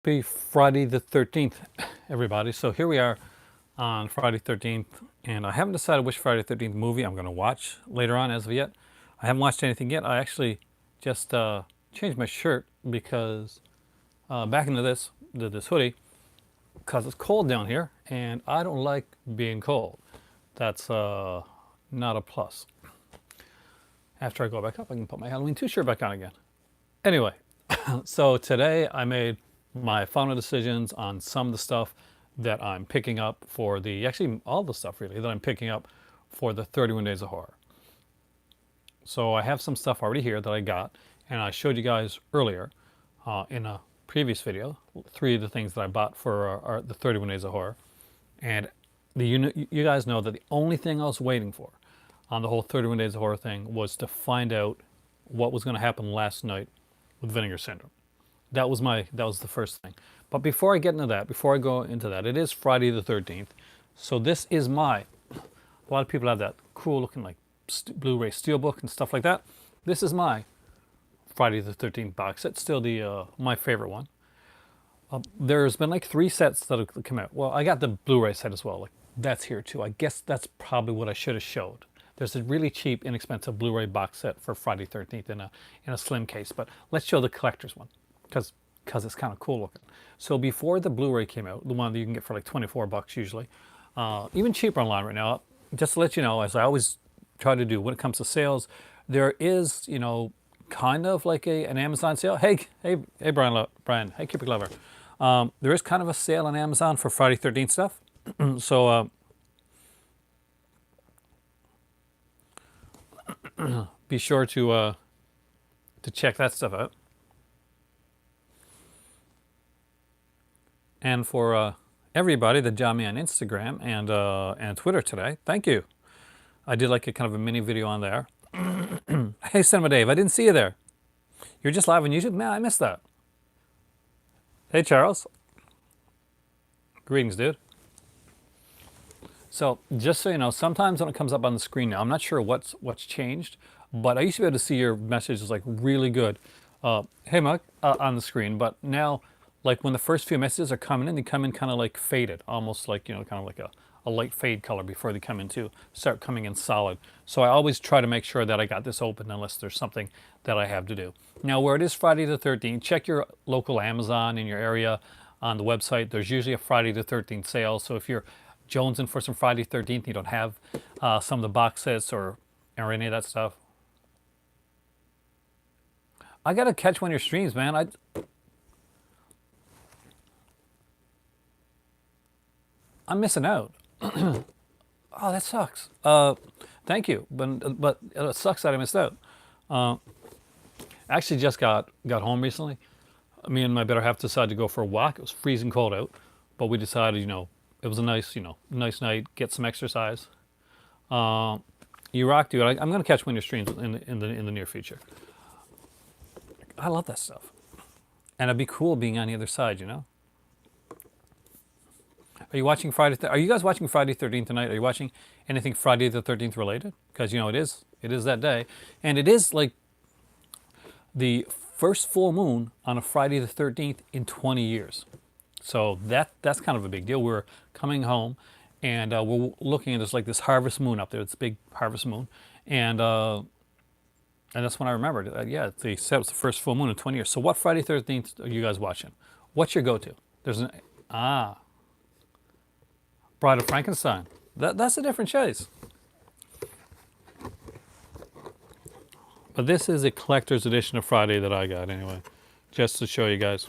Happy Friday the 13th, everybody. So here we are on Friday 13th, and I haven't decided which Friday 13th movie I'm going to watch later on as of yet. I haven't watched anything yet. I actually just changed my shirt because back into this hoodie because it's cold down here, and I don't like being cold. That's not a plus. After I go back up, I can put my Halloween 2 shirt back on again. Anyway, so today I made my final decisions on some of the stuff that I'm picking up for actually all the stuff really that I'm picking up for the 31 Days of Horror. So I have some stuff already here that I got, and I showed you guys earlier in a previous video, 3 of the things that I bought for the 31 Days of Horror. And you guys know that the only thing I was waiting for on the whole 31 Days of Horror thing was to find out what was going to happen last night with Vinegar Syndrome. That was the first thing. But before I get into that, before I go into that, it is Friday the 13th. So this is a lot of people have that cool looking like Blu-ray Steelbook and stuff like that. This is my Friday the 13th box set, still my favorite one. There's been like 3 sets that have come out. Well, I got the Blu-ray set as well. Like that's here too. I guess that's probably what I should have showed. There's a really cheap, inexpensive Blu-ray box set for Friday 13th in a slim case. But let's show the collector's one because it's kind of cool looking. So before the Blu-ray came out, the one that you can get for like 24 bucks usually, even cheaper online right now, just to let you know, as I always try to do when it comes to sales, there is, kind of like an Amazon sale. Hey, Brian, hey, Cupid Glover. There is kind of a sale on Amazon for Friday 13th stuff. So be sure to check that stuff out. And for everybody that joined me on Instagram and Twitter today, thank you. I did like a kind of a mini video on there. Hey, Cinema Dave, I didn't see you there. You're just live on YouTube? Man, I missed that. Hey, Charles. Greetings, dude. So just so you know, sometimes when it comes up on the screen now, I'm not sure what's changed, but I used to be able to see your messages like really good. Hey, Mike, on the screen, but now, like when the first few messages are coming in, they come in kind of like faded, almost like, kind of like a light fade color before they come in to start coming in solid. So I always try to make sure that I got this open unless there's something that I have to do. Now, where it is Friday the 13th, check your local Amazon in your area on the website. There's usually a Friday the 13th sale. So if you're jonesing for some Friday 13th, you don't have some of the box sets or any of that stuff. I got to catch one of your streams, man. I'm missing out. Oh, that sucks. Thank you, but it sucks that I missed out. Actually, just got home recently. Me and my better half decided to go for a walk. It was freezing cold out, but we decided, it was a nice, nice night. Get some exercise. You rock, dude. I'm gonna catch one of your streams in the near future. I love that stuff, and it'd be cool being on the other side, Are you watching Are you guys watching Friday 13th tonight? Are you watching anything Friday the 13th related? Because it is that day, and it is like the first full moon on a Friday the 13th in 20 years. So that's kind of a big deal. We're coming home, and we're looking at this harvest moon up there. It's a big harvest moon, and that's when I remembered. Yeah, they said it was the first full moon in 20 years. So what Friday 13th are you guys watching? What's your go-to? There's Bride of Frankenstein. That's a different chase. But this is a collector's edition of Friday that I got anyway, just to show you guys.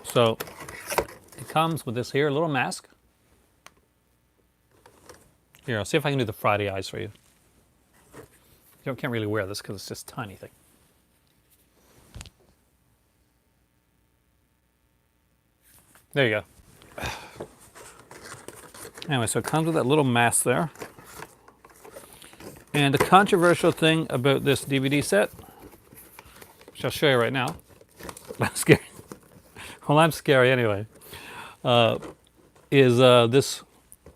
So it comes with this here little mask. Here, I'll see if I can do the Friday eyes for you. You can't really wear this because it's just a tiny thing. There you go. Anyway, so it comes with that little mask there. And the controversial thing about this DVD set, which I'll show you right now, I'm scary. Well, I'm scary anyway, is this,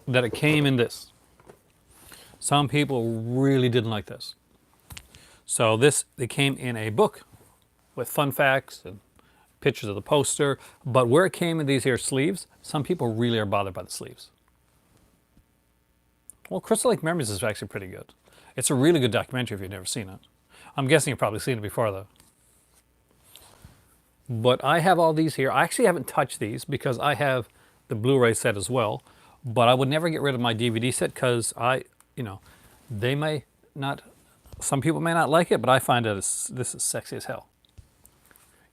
that it came in this. Some people really didn't like this. So it came in a book with fun facts and pictures of the poster. But where it came in these here sleeves, some people really are bothered by the sleeves. Well, Crystal Lake Memories is actually pretty good. It's a really good documentary if you've never seen it. I'm guessing you've probably seen it before, though. But I have all these here. I actually haven't touched these because I have the Blu-ray set as well. But I would never get rid of my DVD set because they may not, some people may not like it, but I find that this is sexy as hell.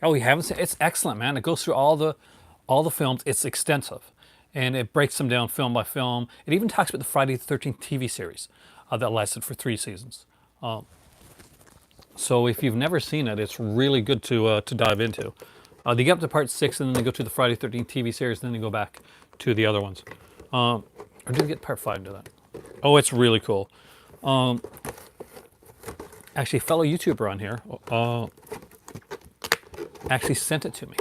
Oh, you haven't seen it? It's excellent, man. It goes through all the films. It's extensive. And it breaks them down film by film. It even talks about the Friday the 13th TV series that lasted for 3 seasons. So if you've never seen it, it's really good to dive into. They get up to part 6, and then they go to the Friday the 13th TV series, and then they go back to the other ones. Or do they get part 5 into that? Oh, it's really cool. Actually, a fellow YouTuber on here actually sent it to me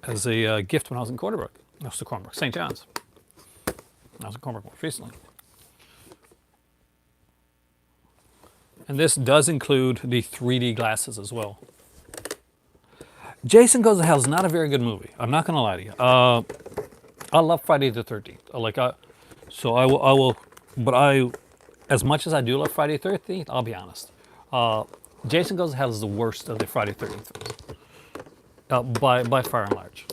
as a gift when I was in Cornerbrook. No, it's Cornerbrook, St. John's. I was in Cornerbrook most recently. And this does include the 3D glasses as well. Jason Goes to Hell is not a very good movie. I'm not going to lie to you. I love Friday the 13th. As much as I do love Friday the 13th, I'll be honest. Jason Goes to Hell is the worst of the Friday the 13th films. By far and large.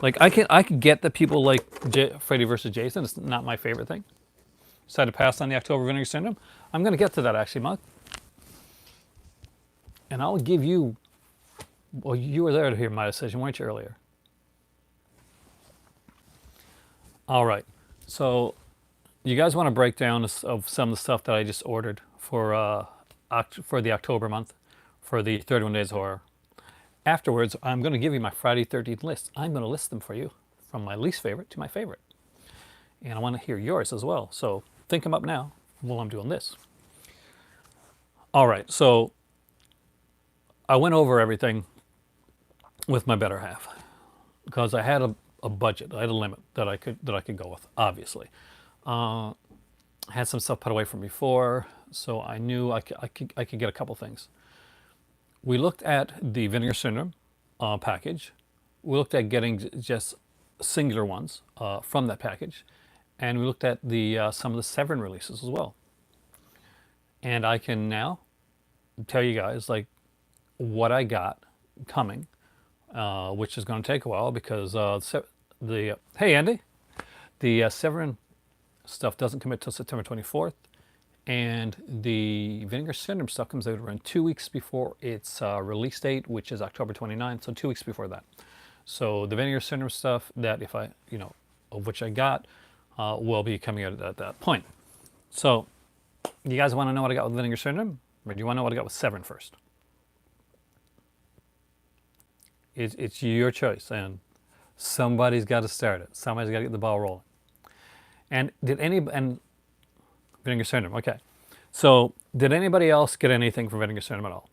Like, I can get that people like Freddy vs. Jason. It's not my favorite thing. Decided to pass on the October Vinegar Syndrome. I'm going to get to that, actually, Mug. And I'll give you... Well, you were there to hear my decision, weren't you, earlier? All right. So, you guys want a breakdown of some of the stuff that I just ordered for the October month, for the 31 Days of Horror. Afterwards, I'm going to give you my Friday 13th list. I'm going to list them for you, from my least favorite to my favorite. And I want to hear yours as well. So think them up now while I'm doing this. All right, so I went over everything with my better half because I had a budget. I had a limit that I could go with, obviously. I had some stuff put away from before, so I knew I could get a couple things. We looked at the Vinegar Syndrome package. We looked at getting just singular ones from that package. And we looked at some of the Severin releases as well. And I can now tell you guys like what I got coming, which is going to take a while because hey Andy, the Severin stuff doesn't come out till September 24th. And the Vinegar Syndrome stuff comes out around 2 weeks before its release date, which is October 29th, so 2 weeks before that. So the Vinegar Syndrome stuff that of which I got, will be coming out at that point. So, you guys want to know what I got with Vinegar Syndrome? Or do you want to know what I got with Severin first? It's your choice, and somebody's got to start it. Somebody's got to get the ball rolling. And Vinegar Syndrome, okay. So, did anybody else get anything from Vinegar Syndrome at all?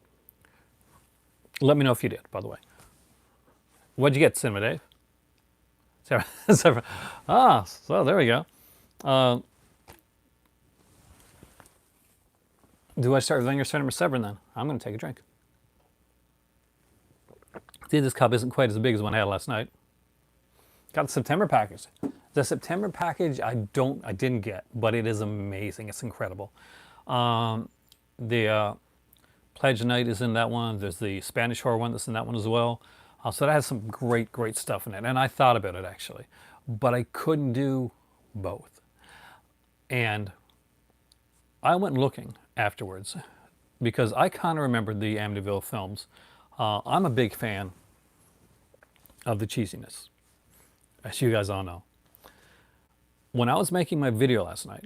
Let me know if you did, by the way. What'd you get, Cinema Dave? Severin. So there we go. Do I start with Vinegar Syndrome or Severin then? I'm going to take a drink. See, this cup isn't quite as big as one I had last night. Got the September package. The September package I didn't get, but it is amazing. It's incredible. The Pledge Night is in that one. There's the Spanish horror one that's in that one as well. So that has some great stuff in it. And I thought about it actually, but I couldn't do both. And I went looking afterwards because I kind of remembered the Amityville films. I'm a big fan of the cheesiness, as you guys all know. When I was making my video last night,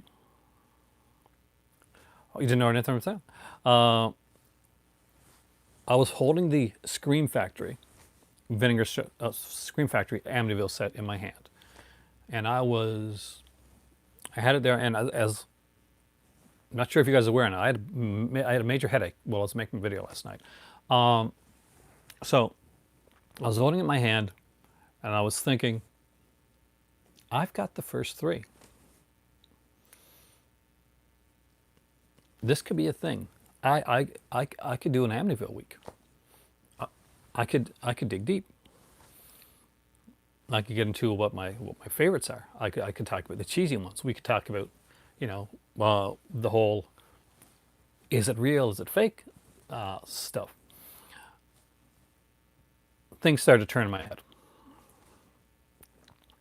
you didn't know anything about that? I was holding the Scream Factory Scream Factory Amityville set in my hand, and I had it there, and as I'm not sure if you guys are aware, I had a major headache while I was making the video last night. So I was holding it in my hand, and I was thinking, I've got the first 3. This could be a thing. I could do an Amityville week. I could dig deep. I could get into what my favorites are. I could talk about the cheesy ones. We could talk about, the whole is it real, is it fake stuff. Things started to turn in my head,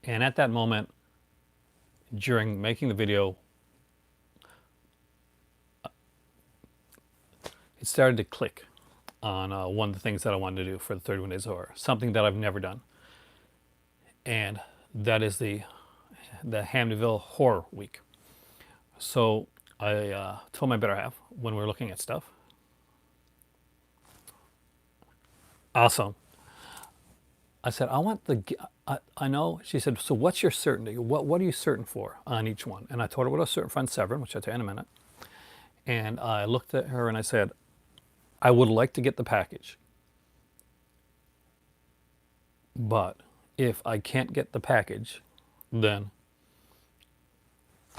and at that moment, during making the video, it started to click on one of the things that I wanted to do for the 31 Days of Horror, something that I've never done, and that is the Amityville Horror Week. So I told my better half when we were looking at stuff. Awesome. I said, I want I know. She said, so what's your certainty? What are you certain for on each one? And I told her what I was certain for on Severin, which I'll tell you in a minute. And I looked at her and I said, I would like to get the package. But if I can't get the package, then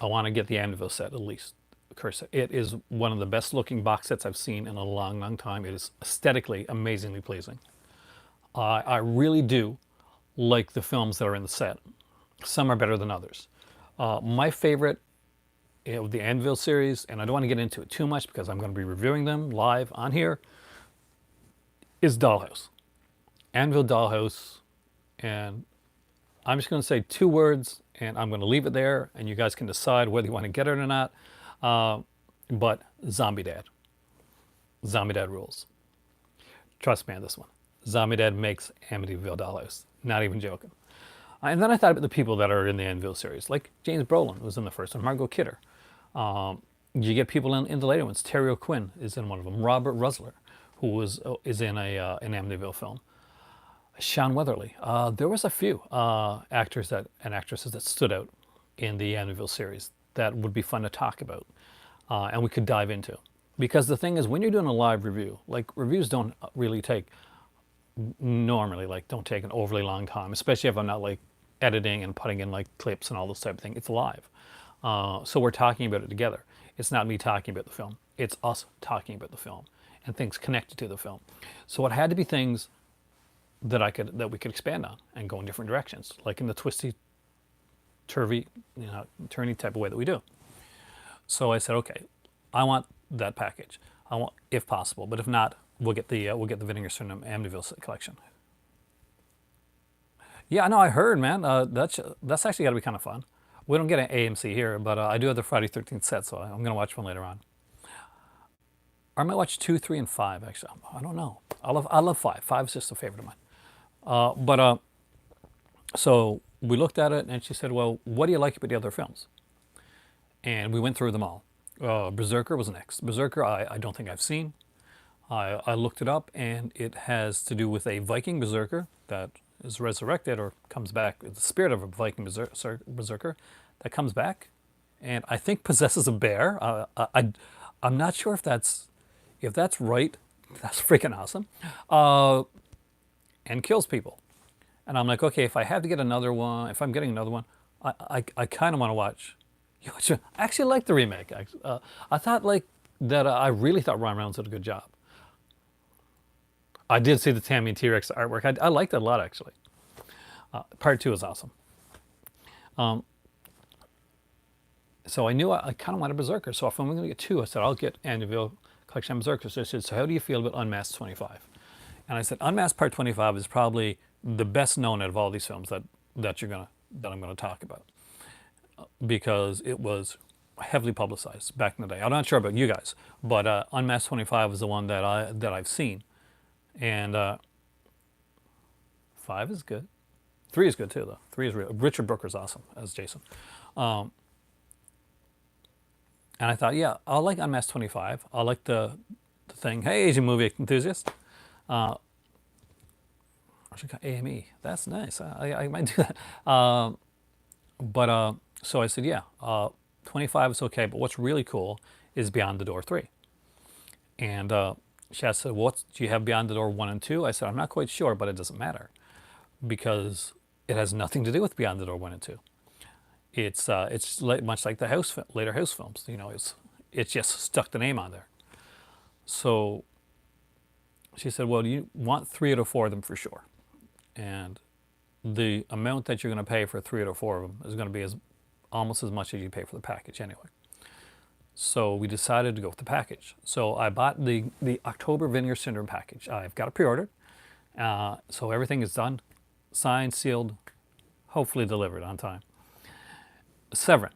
I want to get the Amityville set at least. Curse it is one of the best looking box sets I've seen in a long, long time. It is aesthetically amazingly pleasing. I really do like the films that are in the set. Some are better than others. My favorite of the Amityville series, and I don't want to get into it too much because I'm going to be reviewing them live on here, is Dollhouse. Amityville Dollhouse, and I'm just going to say 2 words, and I'm going to leave it there, and you guys can decide whether you want to get it or not. But Zombie Dad. Zombie Dad rules. Trust me on this one. Zombie Dad makes Amityville Dollhouse. Not even joking. And then I thought about the people that are in the Amityville series, like James Brolin was in the first one, Margot Kidder. You get people in the later ones. Terry O'Quinn is in one of them. Robert Rusler, who is in an Amityville film. Sean Weatherly. There was a few actors and actresses that stood out in the Amityville series that would be fun to talk about, and we could dive into. Because the thing is, when you're doing a live review, like reviews don't really take don't take an overly long time, especially if I'm not like editing and putting in like clips and all this type of thing. It's live. So we're talking about it together. It's not me talking about the film. It's us talking about the film and things connected to the film. So it had to be things that we could expand on and go in different directions, like in the twisty, turvy, turny type of way that we do. So I said, okay, I want that package. I want, if possible, but if not, we'll get the Vinegar Syndrome Amityville collection. Yeah, I know. I heard, man. That's actually got to be kind of fun. We don't get an AMC here, but I do have the Friday 13th set, so I'm gonna watch one later on. Or I might watch 2, 3, and 5. Actually, I don't know. I love 5. 5 is just a favorite of mine. So we looked at it, and she said, "Well, what do you like about the other films?" And we went through them all. Berserker was next. Berserker, I don't think I've seen. I looked it up, and it has to do with a Viking berserker that is resurrected or comes back. The spirit of a Viking berserker that comes back, and I think possesses a bear. I'm not sure if that's right. That's freaking awesome, and kills people. And I'm like, okay, if I have to get another one, if I'm getting another one, I kind of want to watch. I actually like the remake. I thought like that. I really thought Ryan Reynolds did a good job. I did see the Tammy and T-Rex artwork. I liked it a lot, actually. Part 2 is awesome. So I knew I kind of wanted Berserker. So if I'm going to get 2, I said, I'll get Amityville Collection Berserker. So I said, so how do you feel about Unmasked 25? And I said, Unmasked Part 25 is probably the best known out of all these films that I'm gonna talk about, because it was heavily publicized back in the day. I'm not sure about you guys, but Unmasked 25 is the one that I've seen, and 5 is good. 3 is good too, though. 3 is real. Richard Brooker's awesome as Jason. And I thought, yeah, I'll like Unmasked 25. I'll like the thing. Hey, Asian movie enthusiast. I should call AME. That's nice. I might do that. So I said, yeah, 25 is okay, but what's really cool is Beyond the Door 3. And she asked, what do you have Beyond the Door 1 and 2? I said, I'm not quite sure, but it doesn't matter, because it has nothing to do with Beyond the Door 1 and 2. It's much like the later House films. It's just stuck the name on there. So she said, well, you want 3 out of 4 of them for sure. And the amount that you're going to pay for 3 out of 4 of them is going to be almost as much as you pay for the package anyway. So we decided to go with the package. So I bought the October Vinegar Syndrome package. I've got it pre-ordered. So everything is done, signed, sealed, hopefully delivered on time. Severin.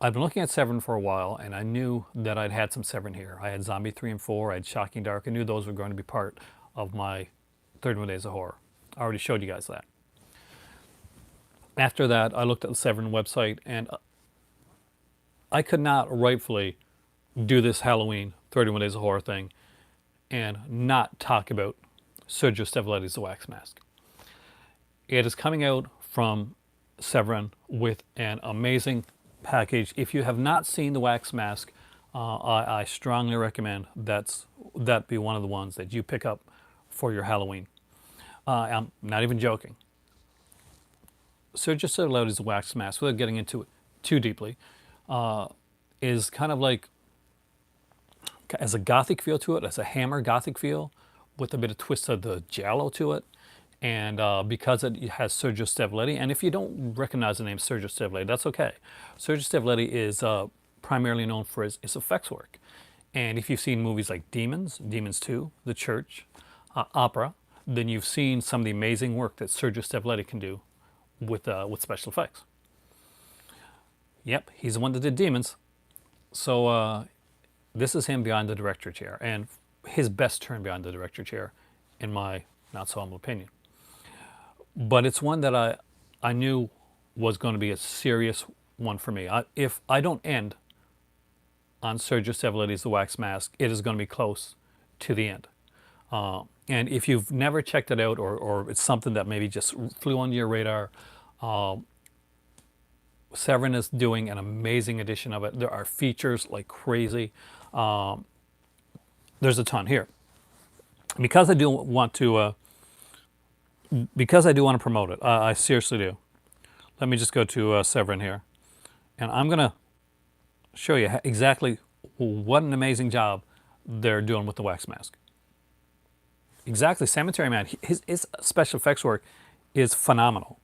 I've been looking at Severin for a while, and I knew that I'd had some Severin here. I had Zombie 3 and 4, I had Shocking Dark. I knew those were going to be part of my 31 Days of Horror. I already showed you guys that. After that, I looked at the Severin website, and I could not rightfully do this Halloween 31 Days of Horror thing and not talk about Sergio Stevoletti's The Wax Mask. It is coming out from Severin with an amazing package. If you have not seen The Wax Mask, I strongly recommend that be one of the ones that you pick up for your Halloween. I'm not even joking. Sergio Stevoletti's The Wax Mask, without getting into it too deeply, is kind of like, as a gothic feel to it, as a Hammer gothic feel, with a bit of twist of the giallo to it. And because it has Sergio Stevoletti, and if you don't recognize the name Sergio Stevoletti, that's okay. Sergio Stevoletti is primarily known for his effects work. And if you've seen movies like Demons, Demons 2, The Church, Opera, then you've seen some of the amazing work that Sergio Stevoletti can do with special effects. Yep, he's the one that did Demons. So this is him behind the director chair, and his best turn behind the director chair, in my not so humble opinion. But it's one that I knew was going to be a serious one for me. If I don't end on Sergio Stevoletti's The Wax Mask, it is going to be close to the end. And if you've never checked it out, or it's something that maybe just flew under your radar, Severin is doing an amazing edition of it. There are features like crazy. There's a ton here. Because I do want to promote it, I seriously do. Let me just go to Severin here, and I'm going to show you exactly what an amazing job they're doing with the Wax Mask. Exactly, Cemetery Man, his special effects work is phenomenal.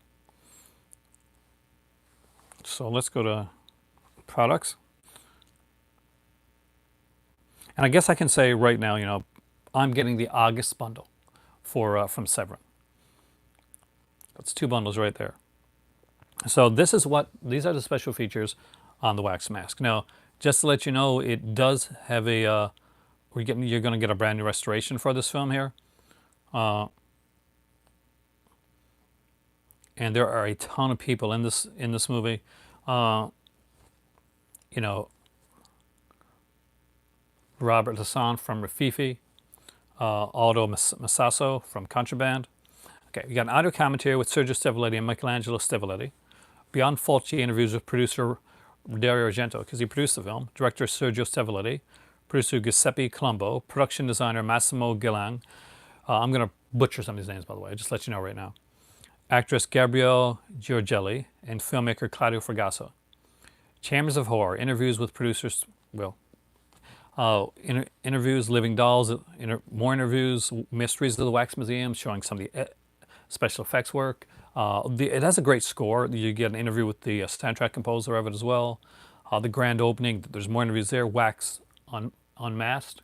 So let's go to products. And I guess I can say right now, I'm getting the August bundle from Severin. That's 2 bundles right there. So these are the special features on the Wax Mask. Now, just to let you know, it does have you're going to get a brand new restoration for this film here. And there are a ton of people in this movie. Robert Lasson from Rififi, Aldo Massasso from Contraband. Okay, we got an audio commentary with Sergio Stevoletti and Michelangelo Stevoletti. Beyond Fulci interviews with producer Dario Argento, because he produced the film, director Sergio Stevoletti, producer Giuseppe Colombo, production designer Massimo Gilang. I'm going to butcher some of these names, by the way, just let you know right now. Actress Gabrielle Giorgelli and filmmaker Claudio Fragasso. Chambers of Horror, interviews with producers, interviews, Living Dolls, more interviews, Mysteries of the Wax Museum, showing some of the special effects work. It has a great score. You get an interview with the soundtrack composer of it as well. The grand opening, there's more interviews there. Wax Unmasked.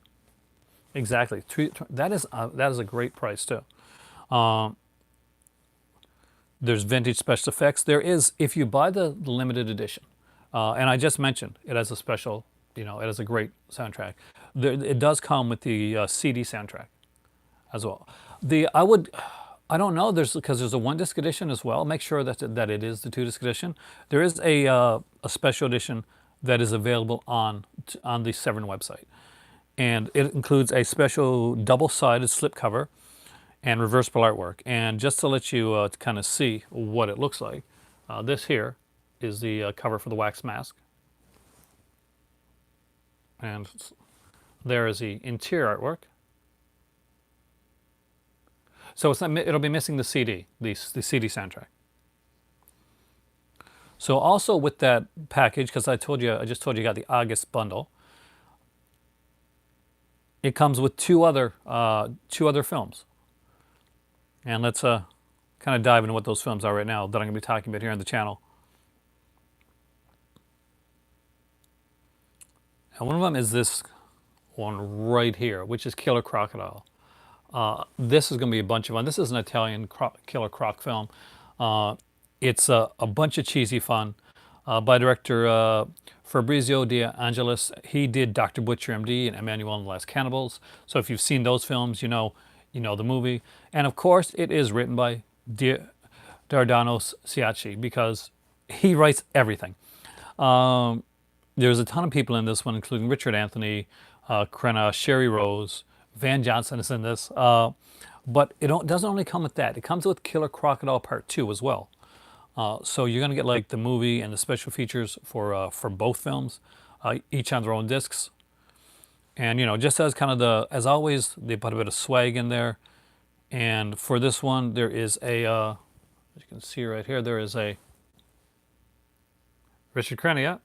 Exactly. That is a great price too. There's vintage special effects. There is, if you buy the limited edition, and I just mentioned it has a special, it has a great soundtrack. It does come with the CD soundtrack as well. I don't know, because there's a 1-disc edition as well. Make sure that it is the 2-disc edition. There is a special edition that is available on the Severin website. And it includes a special double-sided slipcover and reversible artwork. And just to let you kind of see what it looks like, this here is the cover for the Wax Mask. And there is the interior artwork. So it'll be missing the CD, the CD soundtrack. So also with that package, because I just told you I got the August bundle. it comes with two other films, and let's kind of dive into what those films are right now that I'm going to be talking about here on the channel. And one of them is this one right here, which is Killer Crocodile. This is going to be a bunch of fun. This is an Italian Killer Croc film. It's a bunch of cheesy fun by director Fabrizio De Angelis. He did Dr. Butcher MD and Emmanuel and the Last Cannibals. So if you've seen those films, you know the movie. And of course, it is written by Dardano Sciacci because he writes everything. There's a ton of people in this one, including Richard Anthony, Crenna, Sherry Rose, Van Johnson is in this. But it doesn't only come with that. It comes with Killer Crocodile Part 2 as well. So you're going to get like the movie and the special features for both films, each on their own discs. And just as kind of as always, they put a bit of swag in there. And for this one, there is as you can see right here, there is a Richard Crenna.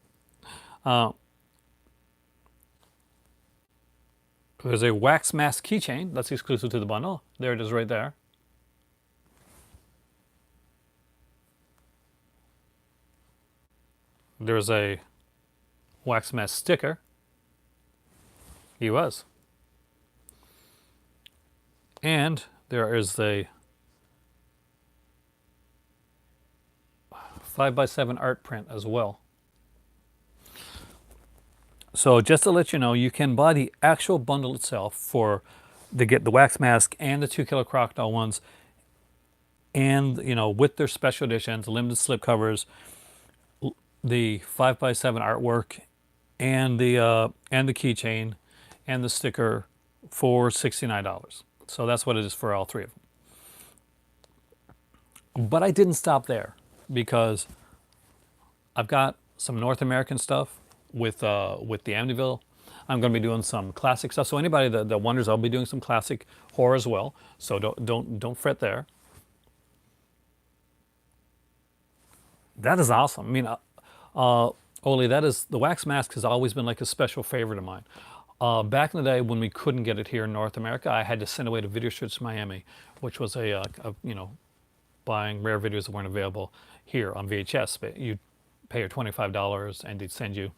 There's a wax mask keychain that's exclusive to the bundle. There it is right there. There's a wax mask sticker. He was. And there is a 5x7 art print as well. So just to let you know, you can buy the actual bundle itself to get the wax mask and the 2 Killer Crocodile ones, and with their special editions, limited slipcovers, the 5x7 artwork, and the keychain, and the sticker for $69. So that's what it is for all three of them. But I didn't stop there because I've got some North American stuff with the Amityville. I'm going to be doing some classic stuff. So anybody that wonders, I'll be doing some classic horror as well. So don't fret there. That is awesome. I mean, Oli, the wax mask has always been like a special favorite of mine. Back in the day when we couldn't get it here in North America, I had to send away to Video Shirts Miami, which was buying rare videos that weren't available here on VHS. But you'd pay your $25 and they'd send you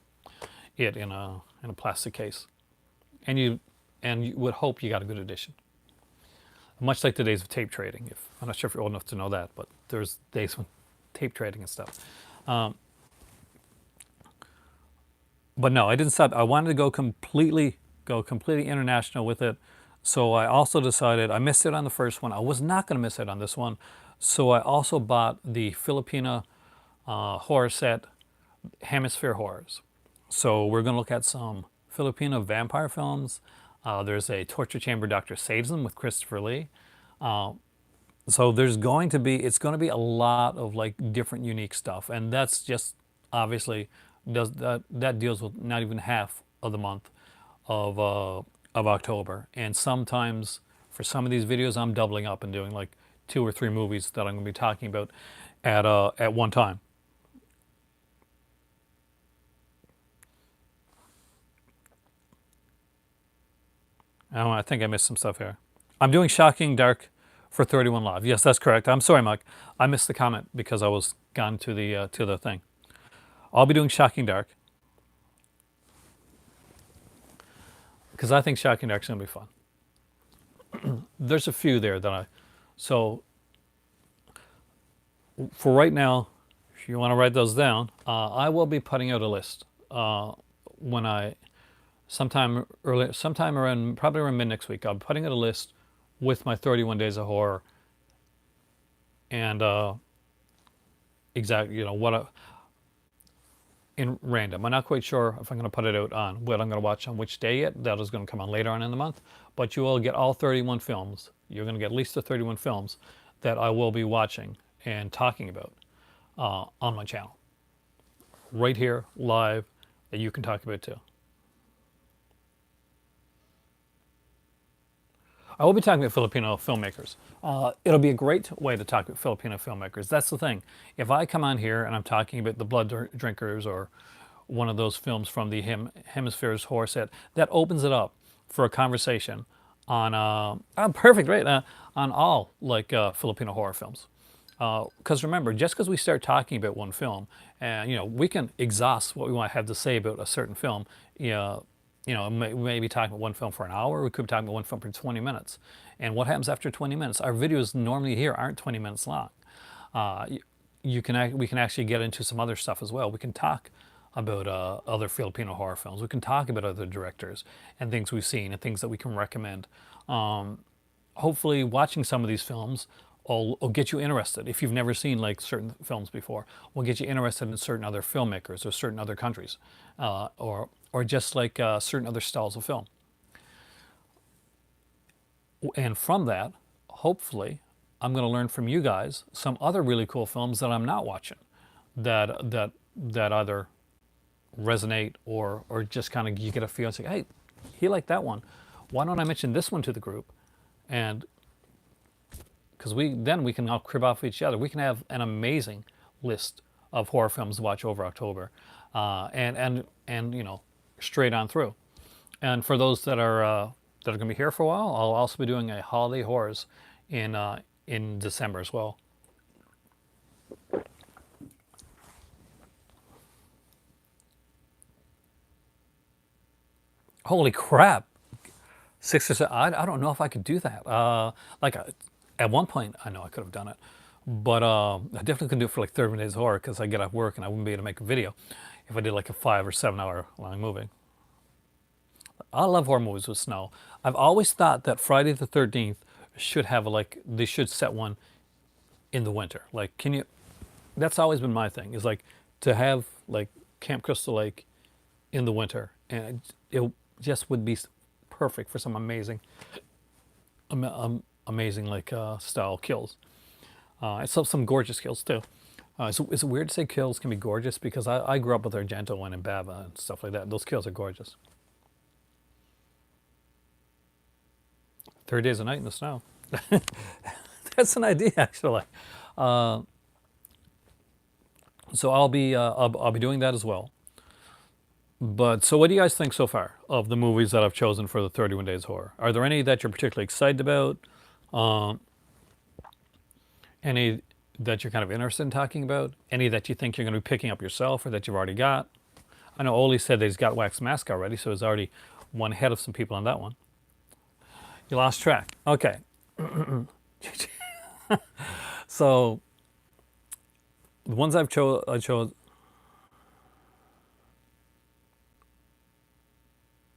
it in a plastic case, and you would hope you got a good edition. Much like the days of tape trading. I'm not sure if you're old enough to know that, but there's days when tape trading and stuff. But no, I didn't stop. I wanted to go completely international with it. So I also decided, I missed it on the first one. I was not going to miss it on this one. So I also bought the Filipina horror set, Hemisphere Horrors. So we're going to look at some Filipino vampire films. There's a Torture Chamber Dr. Sadism with Christopher Lee. So it's going to be a lot of like different unique stuff. And that's just obviously that deals with not even half of the month of October. And sometimes for some of these videos, I'm doubling up and doing like 2 or 3 movies that I'm going to be talking about at one time. Oh, I think I missed some stuff here. I'm doing Shocking Dark for 31 Live. Yes, that's correct. I'm sorry, Mike. I missed the comment because I was gone to the thing. I'll be doing Shocking Dark because I think Shocking Dark's going to be fun. There's a few there so for right now, if you want to write those down, I will be putting out a list sometime around probably around mid next week. I'll be putting out a list with my 31 Days of Horror and exactly in random. I'm not quite sure if I'm going to put it out on what I'm going to watch on which day yet. That is going to come on later on in the month. But you will get all 31 films. You're going to get at least the 31 films that I will be watching and talking about on my channel. Right here, live, that you can talk about too. I will be talking about Filipino filmmakers. It'll be a great way to talk about Filipino filmmakers. That's the thing. If I come on here and I'm talking about The Blood Drinkers or one of those films from the Hemispheres horror set, that opens it up. for a conversation on perfect, right? On all like Filipino horror films. Because remember, just because we start talking about one film, and we can exhaust what we want to have to say about a certain film. We may be talking about one film for an hour. We could be talking about one film for 20 minutes. And what happens after 20 minutes? Our videos normally here aren't 20 minutes long. Uh, we can actually get into some other stuff as well. We can talk about other Filipino horror films. We can talk about other directors and things we've seen and things that we can recommend. Hopefully, watching some of these films will get you interested. If you've never seen like certain films before, will get you interested in certain other filmmakers or certain other countries, or just like certain other styles of film. And from that, hopefully, I'm going to learn from you guys some other really cool films that I'm not watching, that either resonate or just kind of you get a feel and say, hey, he liked that one. Why don't I mention this one to the group? And because we can all crib off each other. We can have an amazing list of horror films to watch over October, and straight on through. And for those that are going to be here for a while, I'll also be doing a holiday horrors in December as well. Holy crap! 6 or 7. I don't know if I could do that. At one point, I know I could have done it, but I definitely couldn't do it for like 30 days horror because I get off work and I wouldn't be able to make a video if I did like a 5 or 7 hour long movie. I love horror movies with snow. I've always thought that Friday the 13th should have they should set one in the winter. Like, can you? That's always been my thing. Is like to have like Camp Crystal Lake in the winter, and it just would be perfect for some amazing like style kills. And some gorgeous kills too. Is it weird to say kills can be gorgeous? Because I grew up with Argento and Bava and stuff like that. Those kills are gorgeous. 30 days a night in the snow. That's an idea, actually. So I'll be doing that as well. But so, what do you guys think so far of the movies that I've chosen for the 31 Days Horror? Are there any that you're particularly excited about? Any that you're kind of interested in talking about? Any that you think you're going to be picking up yourself or that you've already got? I know Oli said that he's got Wax Mask already, so he's already one ahead of some people on that one. You lost track. Okay. So the ones I chose.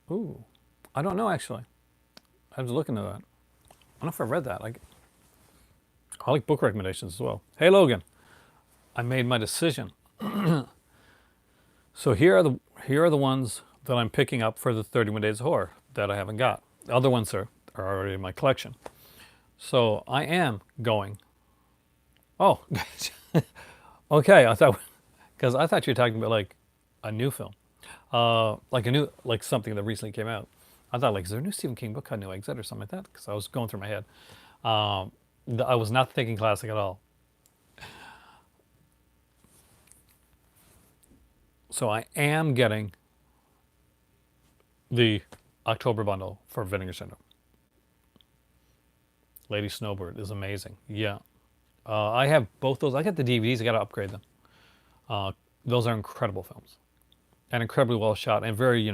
Ooh, I don't know actually. I was looking at that. I don't know if I read that. I like book recommendations as well. Hey Logan, I made my decision. So here are the ones that I'm picking up for the 31 Days of Horror that I haven't got. The other ones are already in my collection. So I am going. Oh, okay. I thought you were talking about like a new film, like something that recently came out. I thought like, is there a new Stephen King book on New Exit or something like that? Because I was going through my head. I was not thinking classic at all. So I am getting the October bundle for Vinegar Syndrome. Lady Snowbird is amazing. Yeah. I have both those. I got the DVDs. I got to upgrade them. Those are incredible films and incredibly well shot and very,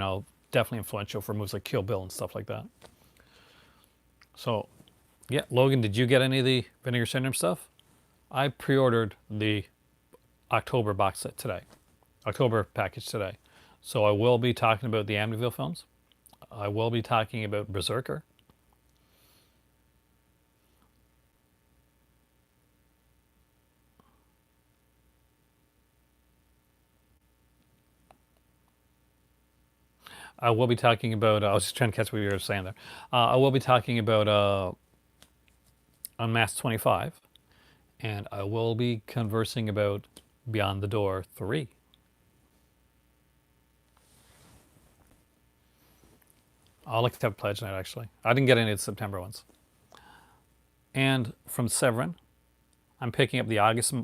definitely influential for movies like Kill Bill and stuff like that. So, yeah, Logan, did you get any of the Vinegar Syndrome stuff? I pre-ordered the October box set today, October package today. So I will be talking about the Amityville films. I will be talking about Berserker. I will be talking about, I was just trying to catch what you were saying there. I will be talking about Unmasked 25, and I will be conversing about Beyond the Door 3. I'll like to have Pledge Night, actually. I didn't get any of the September ones. And from Severin, I'm picking up the August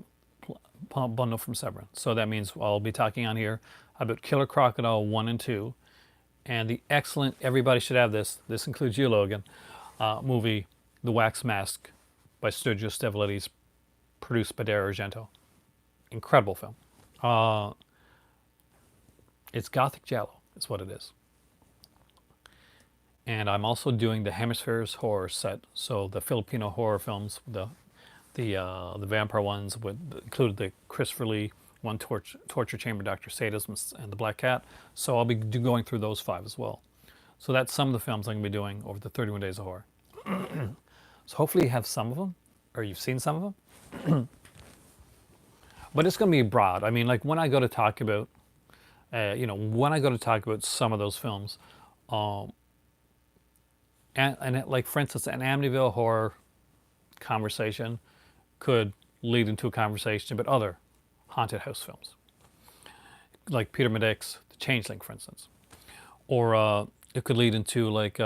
bundle from Severin. So that means I'll be talking on here about Killer Crocodile 1 and 2, and the excellent, everybody should have this includes you, Logan, movie, The Wax Mask by Sergio Stavridis, produced by Dario Argento. Incredible film. Uh, it's Gothic Giallo, is what it is. And I'm also doing the Hemispheres horror set, so the Filipino horror films, the vampire ones, with included the Christopher Lee one, Torture Chamber, Dr. Sadism, and The Black Cat. So I'll be going through those 5 as well. So that's some of the films I'm going to be doing over the 31 Days of Horror. So hopefully you have some of them, or you've seen some of them. But it's going to be broad. I mean, like when I go to talk about, when I go to talk about some of those films, um, and like for instance, an Amityville horror conversation could lead into a conversation about other haunted house films, like Peter Madic's The Changeling, for instance, or it could lead into like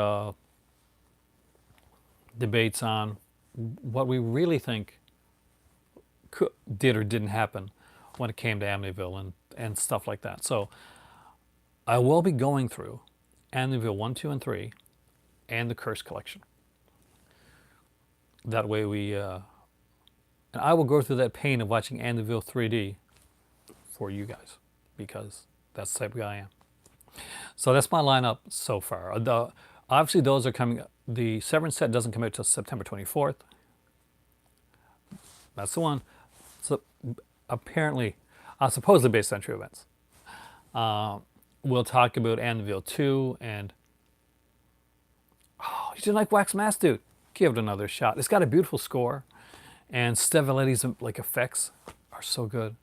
debates on what we really think did or didn't happen when it came to Amityville and stuff like that. So I will be going through Amityville 1, 2, and 3 and the Curse collection. That way and I will go through that pain of watching Amityville 3D for you guys, because that's the type of guy I am. So that's my lineup so far. Obviously those are coming, the Severance set doesn't come out until September 24th. That's the one. So apparently, supposedly based on true events. We'll talk about Amityville 2 and, oh, you didn't like Wax Mask, dude? Give it another shot. It's got a beautiful score, and Stavridis' like effects are so good.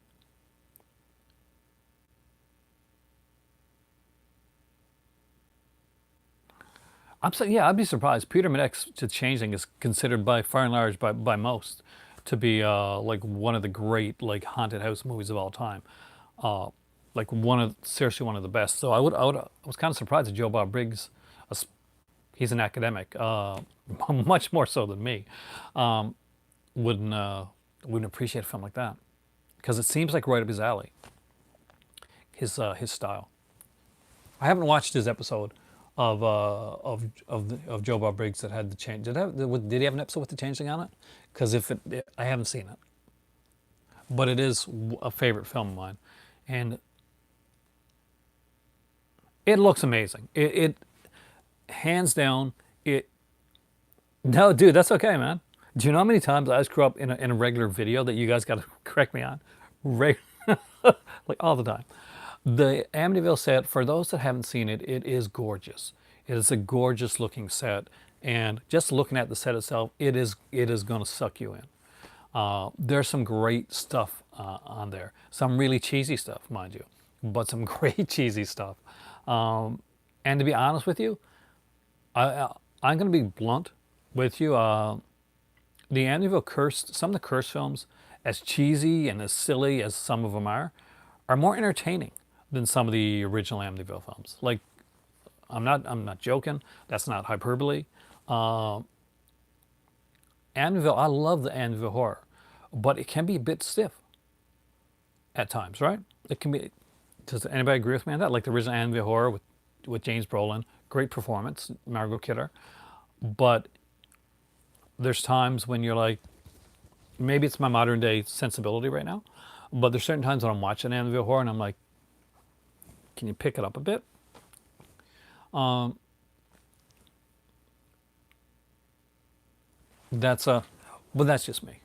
I'd be surprised. Peter Madic's The Changeling is considered by far and large by most to be like one of the great like haunted house movies of all time. Like seriously one of the best. So I was kind of surprised that Joe Bob Briggs, he's an academic, much more so than me, wouldn't appreciate a film like that, because it seems like right up his alley. His style. I haven't watched his episode of Joe Bob Briggs that had the change. Did he have an episode with the Changeling on it? Because I haven't seen it, but it is a favorite film of mine, and it looks amazing. It hands down. No, dude, that's okay, man. Do you know how many times I screw up in a regular video that you guys got to correct me on? Like all the time. The Amityville set, for those that haven't seen it, it is gorgeous. It is a gorgeous looking set, and just looking at the set itself, it is going to suck you in. There's some great stuff on there. Some really cheesy stuff, mind you, but some great cheesy stuff. And to be honest with you, I'm going to be blunt with you. The Amityville Curse, some of the Curse films, as cheesy and as silly as some of them are more entertaining than some of the original Amityville films. Like, I'm not joking. That's not hyperbole. Amityville, I love the Amityville horror, but it can be a bit stiff at times, right? It can be. Does anybody agree with me on that? Like the original Amityville horror with James Brolin, great performance, Margot Kidder, but there's times when you're like, maybe it's my modern day sensibility right now, but there's certain times when I'm watching Amityville horror and I'm like, can you pick it up a bit? But that's just me.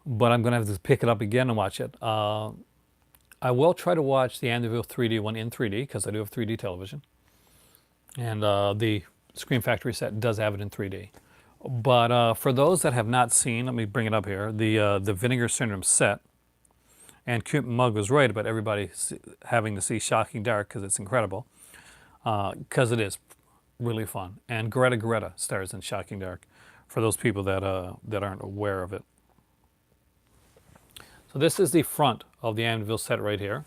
But I'm gonna have to pick it up again and watch it. I will try to watch the Amityville 3D one in 3D, because I do have 3D television, and the Scream Factory set does have it in 3D. But for those that have not seen, let me bring it up here, the Vinegar Syndrome set. And Cute Mug was right about everybody having to see Shocking Dark, because it's incredible, because it is really fun. And Greta Gerwig stars in Shocking Dark, for those people that aren't aware of it. So this is the front of the Amityville set right here.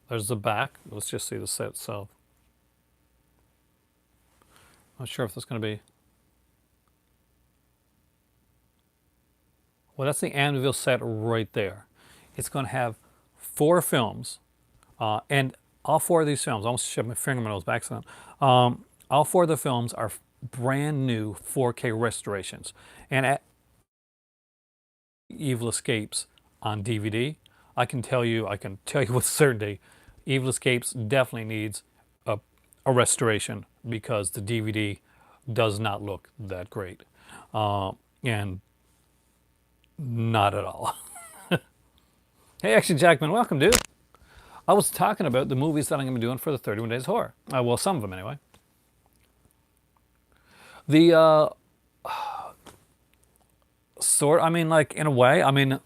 There's the back. Let's just see the set itself. Not sure if that's going to be. Well, that's the Amityville set right there. It's going to have 4 films, And all four of these films, I almost shoved my finger in my nose by accident. All four of the films are brand new 4K restorations. And at Evil Escapes on DVD, I can tell you with certainty, Evil Escapes definitely needs a, a restoration because the DVD does not look that great. And not at all. Hey, Action Jackman, welcome, dude. I was talking about the movies that I'm going to be doing for the 31 Days of Horror. Well, some of them anyway. The I mean, like in a way, I mean,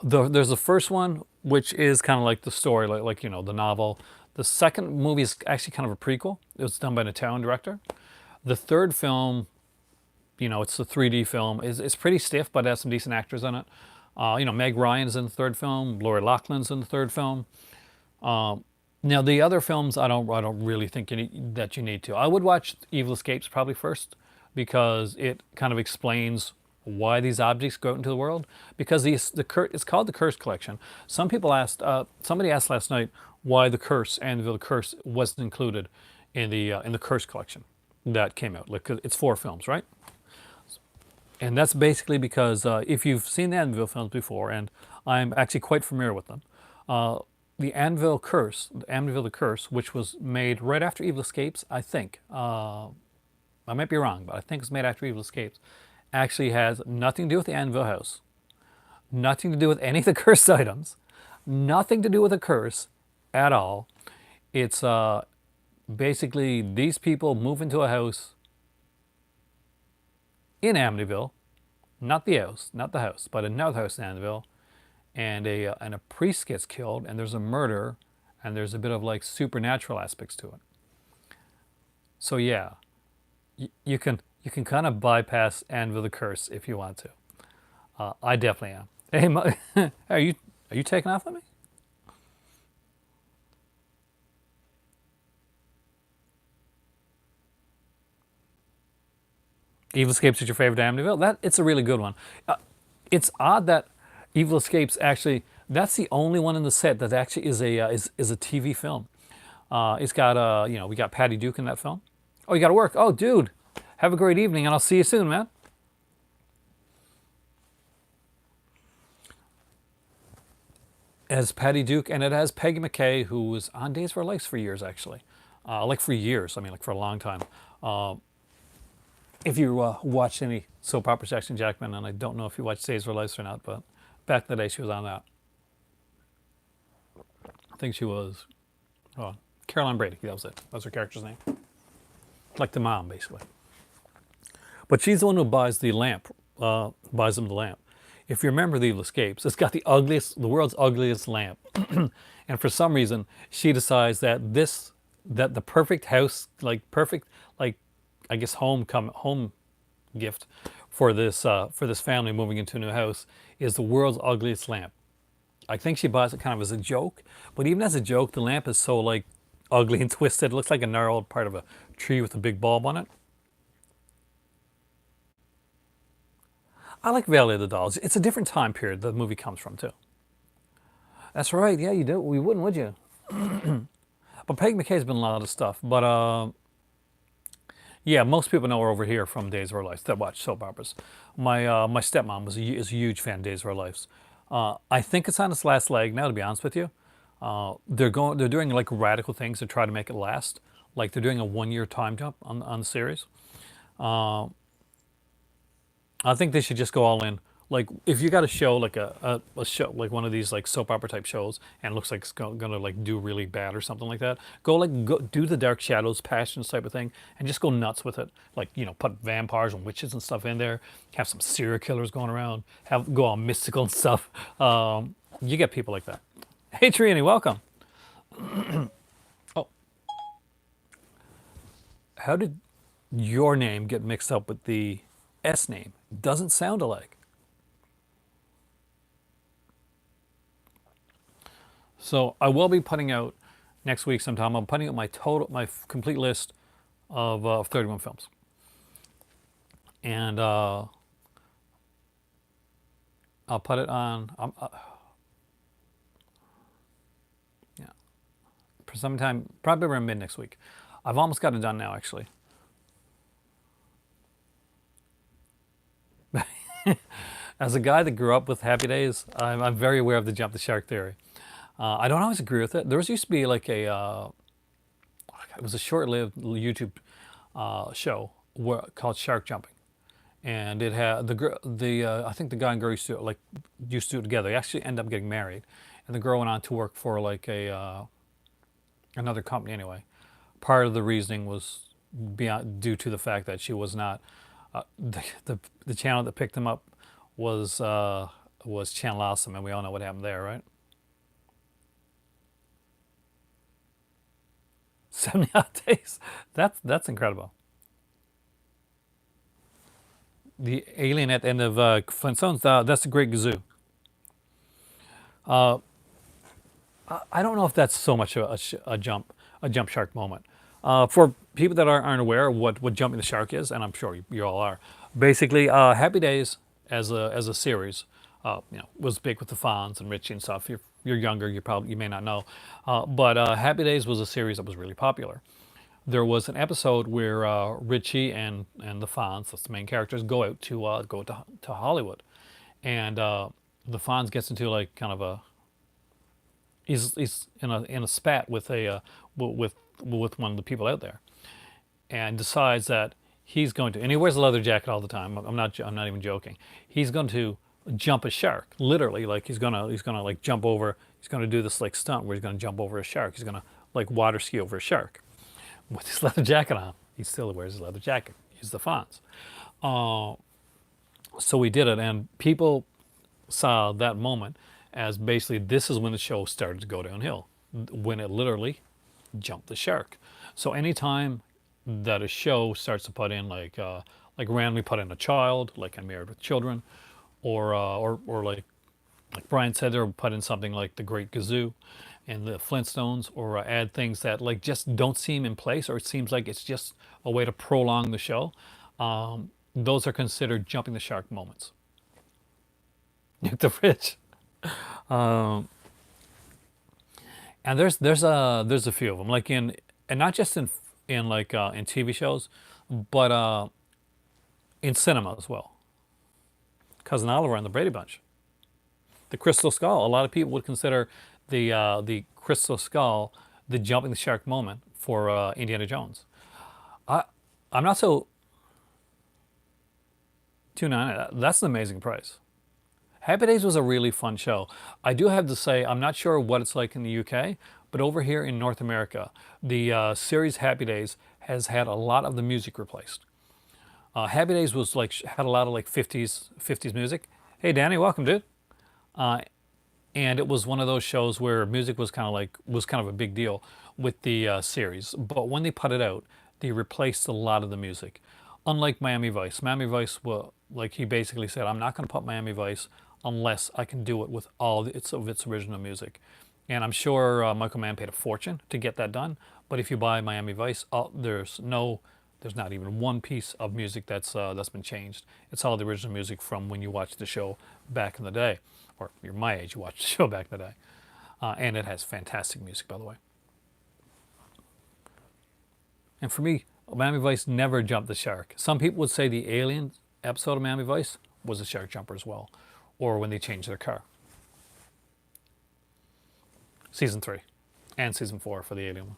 there's the first one, which is kind of like the story, like you know, the novel. The second movie is actually kind of a prequel. It was done by an Italian director. The third film, you know, it's the 3D film. It's pretty stiff, but it has some decent actors in it. You know, Meg Ryan's in the third film. Lori Loughlin's in the third film. Now the other films, I don't really think that you need to. I would watch Evil Escapes probably first because it kind of explains why these objects go out into the world. Because it's called the Curse Collection. Some people asked, somebody asked last night why the Curse, Annabelle Curse, wasn't included in the Curse Collection that came out. Like it's 4 films, right? And that's basically because if you've seen the Annabelle films before, and I'm actually quite familiar with them, the Annabelle the Curse, which was made right after Evil Escapes, I think. I might be wrong, but I think it's made after Evil Escapes. Actually has nothing to do with the Annabelle house, nothing to do with any of the cursed items, nothing to do with the curse at all. It's basically these people move into a house in Amityville, not the house, but another house in Amityville, and a priest gets killed, and there's a murder, and there's a bit of like supernatural aspects to it. So yeah, you can kind of bypass Anvil the Curse if you want to. I definitely am. Hey, are you taking off on me? Evil Escapes is your favorite Amityville? That it's a really good one. It's odd that Evil Escapes actually that's the only one in the set that actually is a TV film. It's got you know, we got Patty Duke in that film. Oh, you got to work. Oh, dude, have a great evening, and I'll see you soon, man. As Patty Duke, and it has Peggy McKay, who was on Days of Our Lives for years, actually, like for years. I mean, like for a long time. If you watched any soap operas, Action Jackman, and I don't know if you watched Days of Our Lives or not, but back in the day, she was on that. I think she was Caroline Brady. That was it. That was her character's name. Like the mom, basically. But she's the one who buys the lamp, buys them the lamp. If you remember the Evil Escapes, it's got the world's ugliest lamp. And for some reason, she decides that that the perfect house, like perfect, like, I guess home gift for this family moving into a new house is the world's ugliest lamp. I think she buys it kind of as a joke, but even as a joke, the lamp is so like ugly and twisted. It looks like a gnarled part of a tree with a big bulb on it. I like Valley of the Dolls. It's a different time period the movie comes from too. That's right. Yeah, you do. We wouldn't, would you? But Peg McKay's been in a lot of stuff. But yeah, most people know her over here from Days of Our Lives that watch soap operas. My stepmom is a huge fan of Days of Our Lives. I think it's on its last leg now. To be honest with you, they're doing like radical things to try to make it last. Like they're doing a 1 year time jump on the series. I think they should just go all in. Like if you got a show like a show like one of these like soap opera type shows and it looks like it's gonna like do really bad or something like that, go do the Dark Shadows Passions type of thing and just go nuts with it. Like, you know, put vampires and witches and stuff in there, have some serial killers going around, have go all mystical and stuff. You get people like that. Hey Trini, welcome. Oh, how did your name get mixed up with the S name? Doesn't sound alike. So I will be putting out next week sometime. I'm putting out my complete list of 31 films, and I'll put it on. Yeah, for some time, probably around mid next week. I've almost got it done now, actually. As a guy that grew up with Happy Days, I'm very aware of the jump the shark theory. I don't always agree with it. There used to be like it was a short-lived YouTube show called Shark Jumping, and it had I think the guy and girl used to do it together. They actually end up getting married, and the girl went on to work for like another company anyway. Part of the reasoning was due to the fact that she was not the channel that picked them up was Channel Awesome, and we all know what happened there, right? 70 odd days. That's incredible. The alien at the end of Flintstones. That's the Great Gazoo. I don't know if that's so much a jump shark moment. For people that aren't aware of what jumping the shark is, and I'm sure you all are, basically Happy Days as a series, was big with the Fonz and Richie and stuff. You're younger, you may not know, but Happy Days was a series that was really popular. There was an episode where Richie and the Fonz, that's the main characters, go to Hollywood, and the Fonz gets into like kind of a he's in a spat with with one of the people out there, and decides that he's going to, and he wears a leather jacket all the time. I'm not even joking. He's going to jump a shark, literally. Like he's gonna like jump over. He's gonna do this like stunt where he's gonna jump over a shark. He's gonna like water ski over a shark with his leather jacket on. He still wears his leather jacket. He's the Fonz. So we did it, and people saw that moment as basically this is when the show started to go downhill, when it literally jumped the shark. So anytime that a show starts to put in like randomly put in a child, like in Married with Children, or like Brian said, they'll put in something like The Great Gazoo and the Flintstones, or add things that like just don't seem in place, or it seems like it's just a way to prolong the show. Those are considered jumping the shark moments. Nuke the fridge. And there's a few of them, like and not just in TV shows, but in cinema as well. Cousin Oliver and the Brady Bunch, the Crystal Skull. A lot of people would consider the Crystal Skull the jumping the shark moment for Indiana Jones. I'm not so. $2.99. That's an amazing price. Happy Days was a really fun show. I do have to say, I'm not sure what it's like in the UK, but over here in North America, the series Happy Days has had a lot of the music replaced. Happy Days was like had a lot of like 50s music. Hey Danny, welcome, dude. And it was one of those shows where music was kind of a big deal with the series. But when they put it out, they replaced a lot of the music. Unlike Miami Vice. Miami Vice, well, like he basically said, I'm not going to put Miami Vice unless I can do it with all its original music. And I'm sure Michael Mann paid a fortune to get that done. But if you buy Miami Vice, there's not even one piece of music that's been changed. It's all the original music from when you watched the show back in the day, or you're my age, you watched the show back in the day. And it has fantastic music, by the way. And for me, Miami Vice never jumped the shark. Some people would say the Alien episode of Miami Vice was a shark jumper as well, or when they changed their car. Season 3 and Season 4 for the Alien one.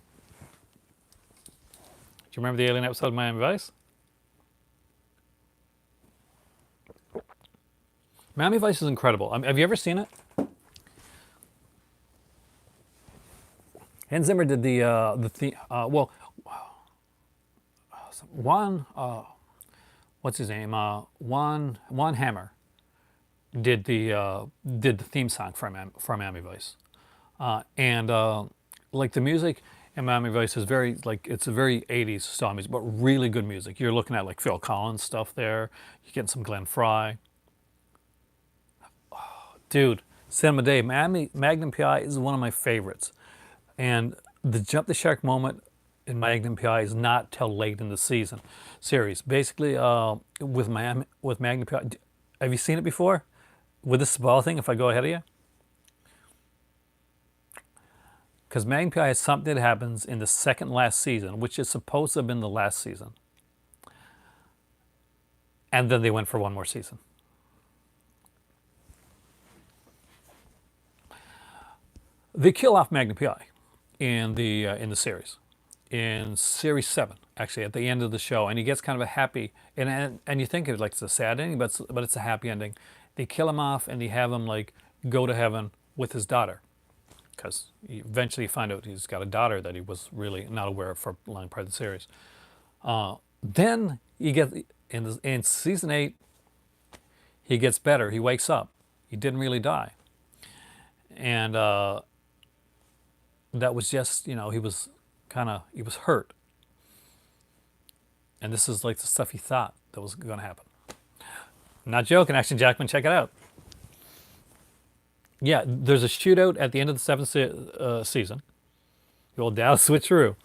Do you remember the Alien episode of Miami Vice? Miami Vice is incredible. Have you ever seen it? Hans Zimmer did what's his name? Juan Hammer did the theme song for Miami Vice, and like the music in Miami Vice is it's a very 80s style music, but really good music. You're looking at like Phil Collins stuff there. You're getting some Glenn Frey. Oh, dude, Cinema Day, Magnum PI is one of my favorites, and the jump the shark moment in Magnum PI is not till late in the series. Basically, with Magnum PI, have you seen it before? With this ball thing, if I go ahead of you? because Magnum PI has something that happens in the second last season, which is supposed to have been the last season, and then they went for one more season. They kill off Magnum PI in the series, in series 7, actually at the end of the show, and he gets kind of a happy, and you think it's a sad ending, but it's a happy ending. They kill him off, and they have him like go to heaven with his daughter, because eventually you find out he's got a daughter that he was really not aware of for a long part of the series. Then you get in season 8, he gets better. He wakes up. He didn't really die, and that was just, he was hurt, and this is like the stuff he thought that was going to happen. I'm not joking. Action Jackman, check it out. Yeah, there's a shootout at the end of the 7th season. The old Dallas switcheroo.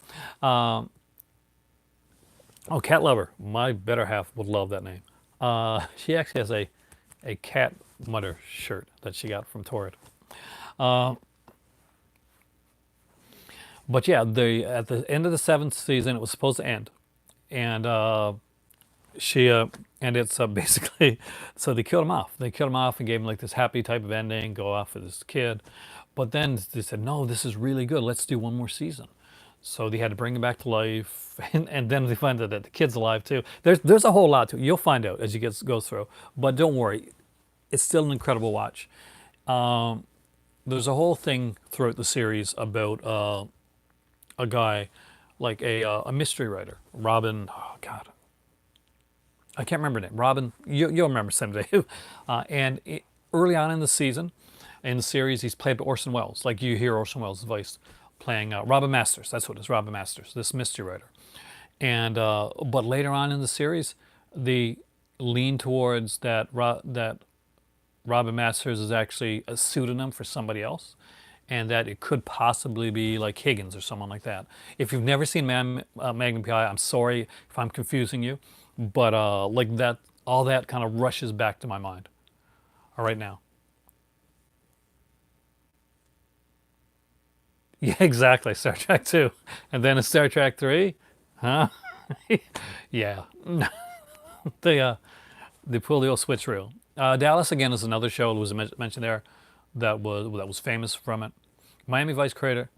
Cat Lover. My better half would love that name. She actually has a Cat Mother shirt that she got from Torrid. But yeah, at the end of the 7th season, it was supposed to end, and it's basically, so they killed him off. They killed him off and gave him like this happy type of ending, go off with his kid. But then they said, no, this is really good. Let's do one more season. So they had to bring him back to life, and then they find out that the kid's alive too. There's a whole lot to it. You'll find out as you go through. But don't worry, it's still an incredible watch. There's a whole thing throughout the series about a guy, like a mystery writer, Robin. Oh God, I can't remember her name. Robin, you'll remember someday. Early on in the season, in the series, he's played by Orson Welles. Like you hear Orson Welles' voice playing Robin Masters. That's what it is, Robin Masters, this mystery writer. And but later on in the series, they lean towards that Robin Masters is actually a pseudonym for somebody else, and that it could possibly be like Higgins or someone like that. If you've never seen Magnum PI, I'm sorry if I'm confusing you, but like that, all that kind of rushes back to my mind right now. Yeah, exactly. Star Trek 2. And then a Star Trek 3. Huh? Yeah. They pull the old switcheroo. Dallas, again, is another show that was mentioned there that was famous from it. Miami Vice creator.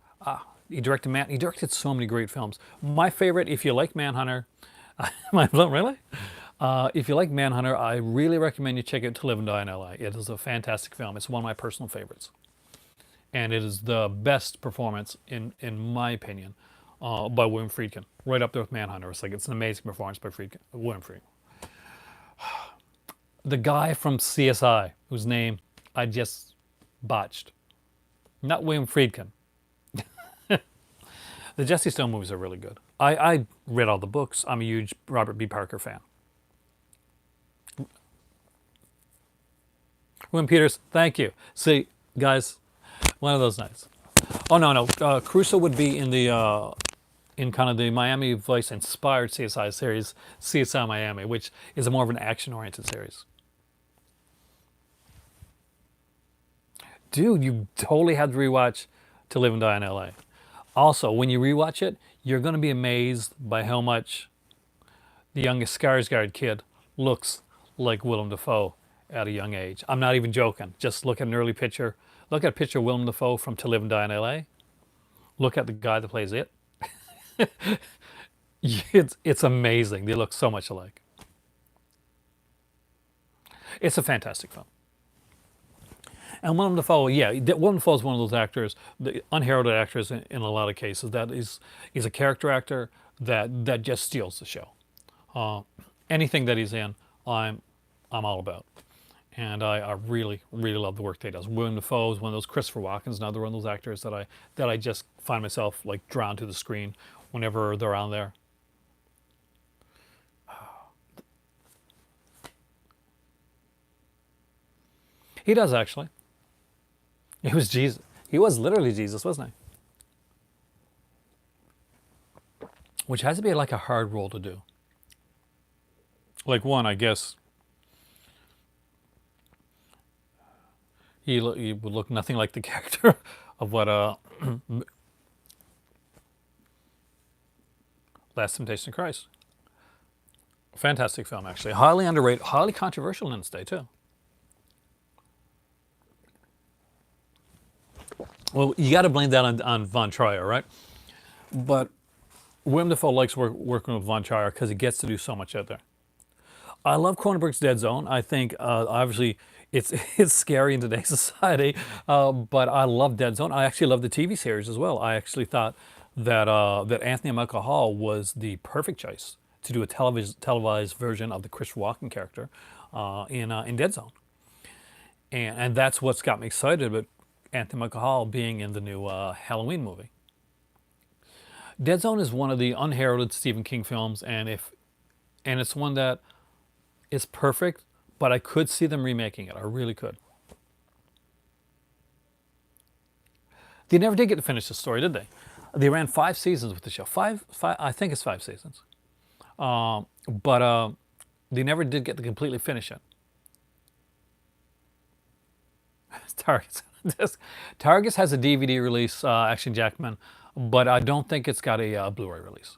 He directed so many great films. My favorite, if you like Manhunter, really? If you like Manhunter, I really recommend you check out To Live and Die in L.A. It is a fantastic film. It's one of my personal favorites. And it is the best performance, in my opinion, by William Friedkin. Right up there with Manhunter. It's an amazing performance by William Friedkin. The guy from CSI, whose name I just botched. Not William Friedkin. The Jesse Stone movies are really good. I read all the books. I'm a huge Robert B. Parker fan. William Peters, thank you. See, guys, one of those nights. Oh, no. Caruso would be in in kind of the Miami Vice inspired CSI series, CSI Miami, which is more of an action-oriented series. Dude, you totally have to rewatch To Live and Die in L.A. Also, when you rewatch it, you're going to be amazed by how much the youngest Skarsgård kid looks like Willem Dafoe at a young age. I'm not even joking. Just look at an early picture. Look at a picture of Willem Dafoe from To Live and Die in L.A. Look at the guy that plays it. It's amazing. They look so much alike. It's a fantastic film. And Willem Dafoe, Willem Dafoe is one of those actors, the unheralded actors in a lot of cases, that he's a character actor that just steals the show. Anything that he's in, I'm all about. And I really, really love the work that he does. Willem Dafoe is one of those. Christopher Walken's another one of those actors that I just find myself like drawn to the screen whenever they're on there. He does, actually. He was Jesus. He was literally Jesus, wasn't he? Which has to be like a hard role to do. Like one, I guess, he would look nothing like the character of what Last Temptation of Christ. Fantastic film, actually. Highly underrated, highly controversial in its day, too. Well, you got to blame that on Von Trier, right? But Willem Dafoe likes working with Von Trier because he gets to do so much out there. I love Cronenberg's Dead Zone. I think obviously it's it's scary in today's society, but I love Dead Zone. I actually love the TV series as well. I actually thought that Anthony Michael Hall was the perfect choice to do a televised version of the Chris Walken character in Dead Zone, and that's what's got me excited about Anthony Michael Hall being in the new Halloween movie. Dead Zone is one of the unheralded Stephen King films, and it's one that is perfect, but I could see them remaking it. I really could. They never did get to finish the story, did they? They ran 5 seasons with the show. Five. I think it's 5 seasons. But they never did get to completely finish it. Targus. Targus has a DVD release, Action Jackman, but I don't think it's got a Blu-ray release.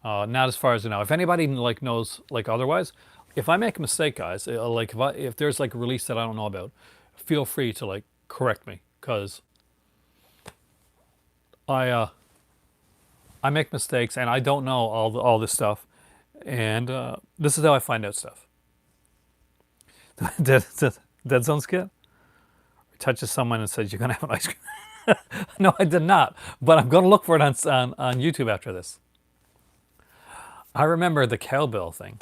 Not as far as I know. If anybody like knows like otherwise, if I make a mistake, guys, like if there's like a release that I don't know about, feel free to like correct me because I make mistakes and I don't know all this stuff, and this is how I find out stuff. Dead Zone skit? Touches someone and says you're gonna have an ice cream. No, I did not, but I'm gonna look for it on YouTube after this. I remember the cowbell thing.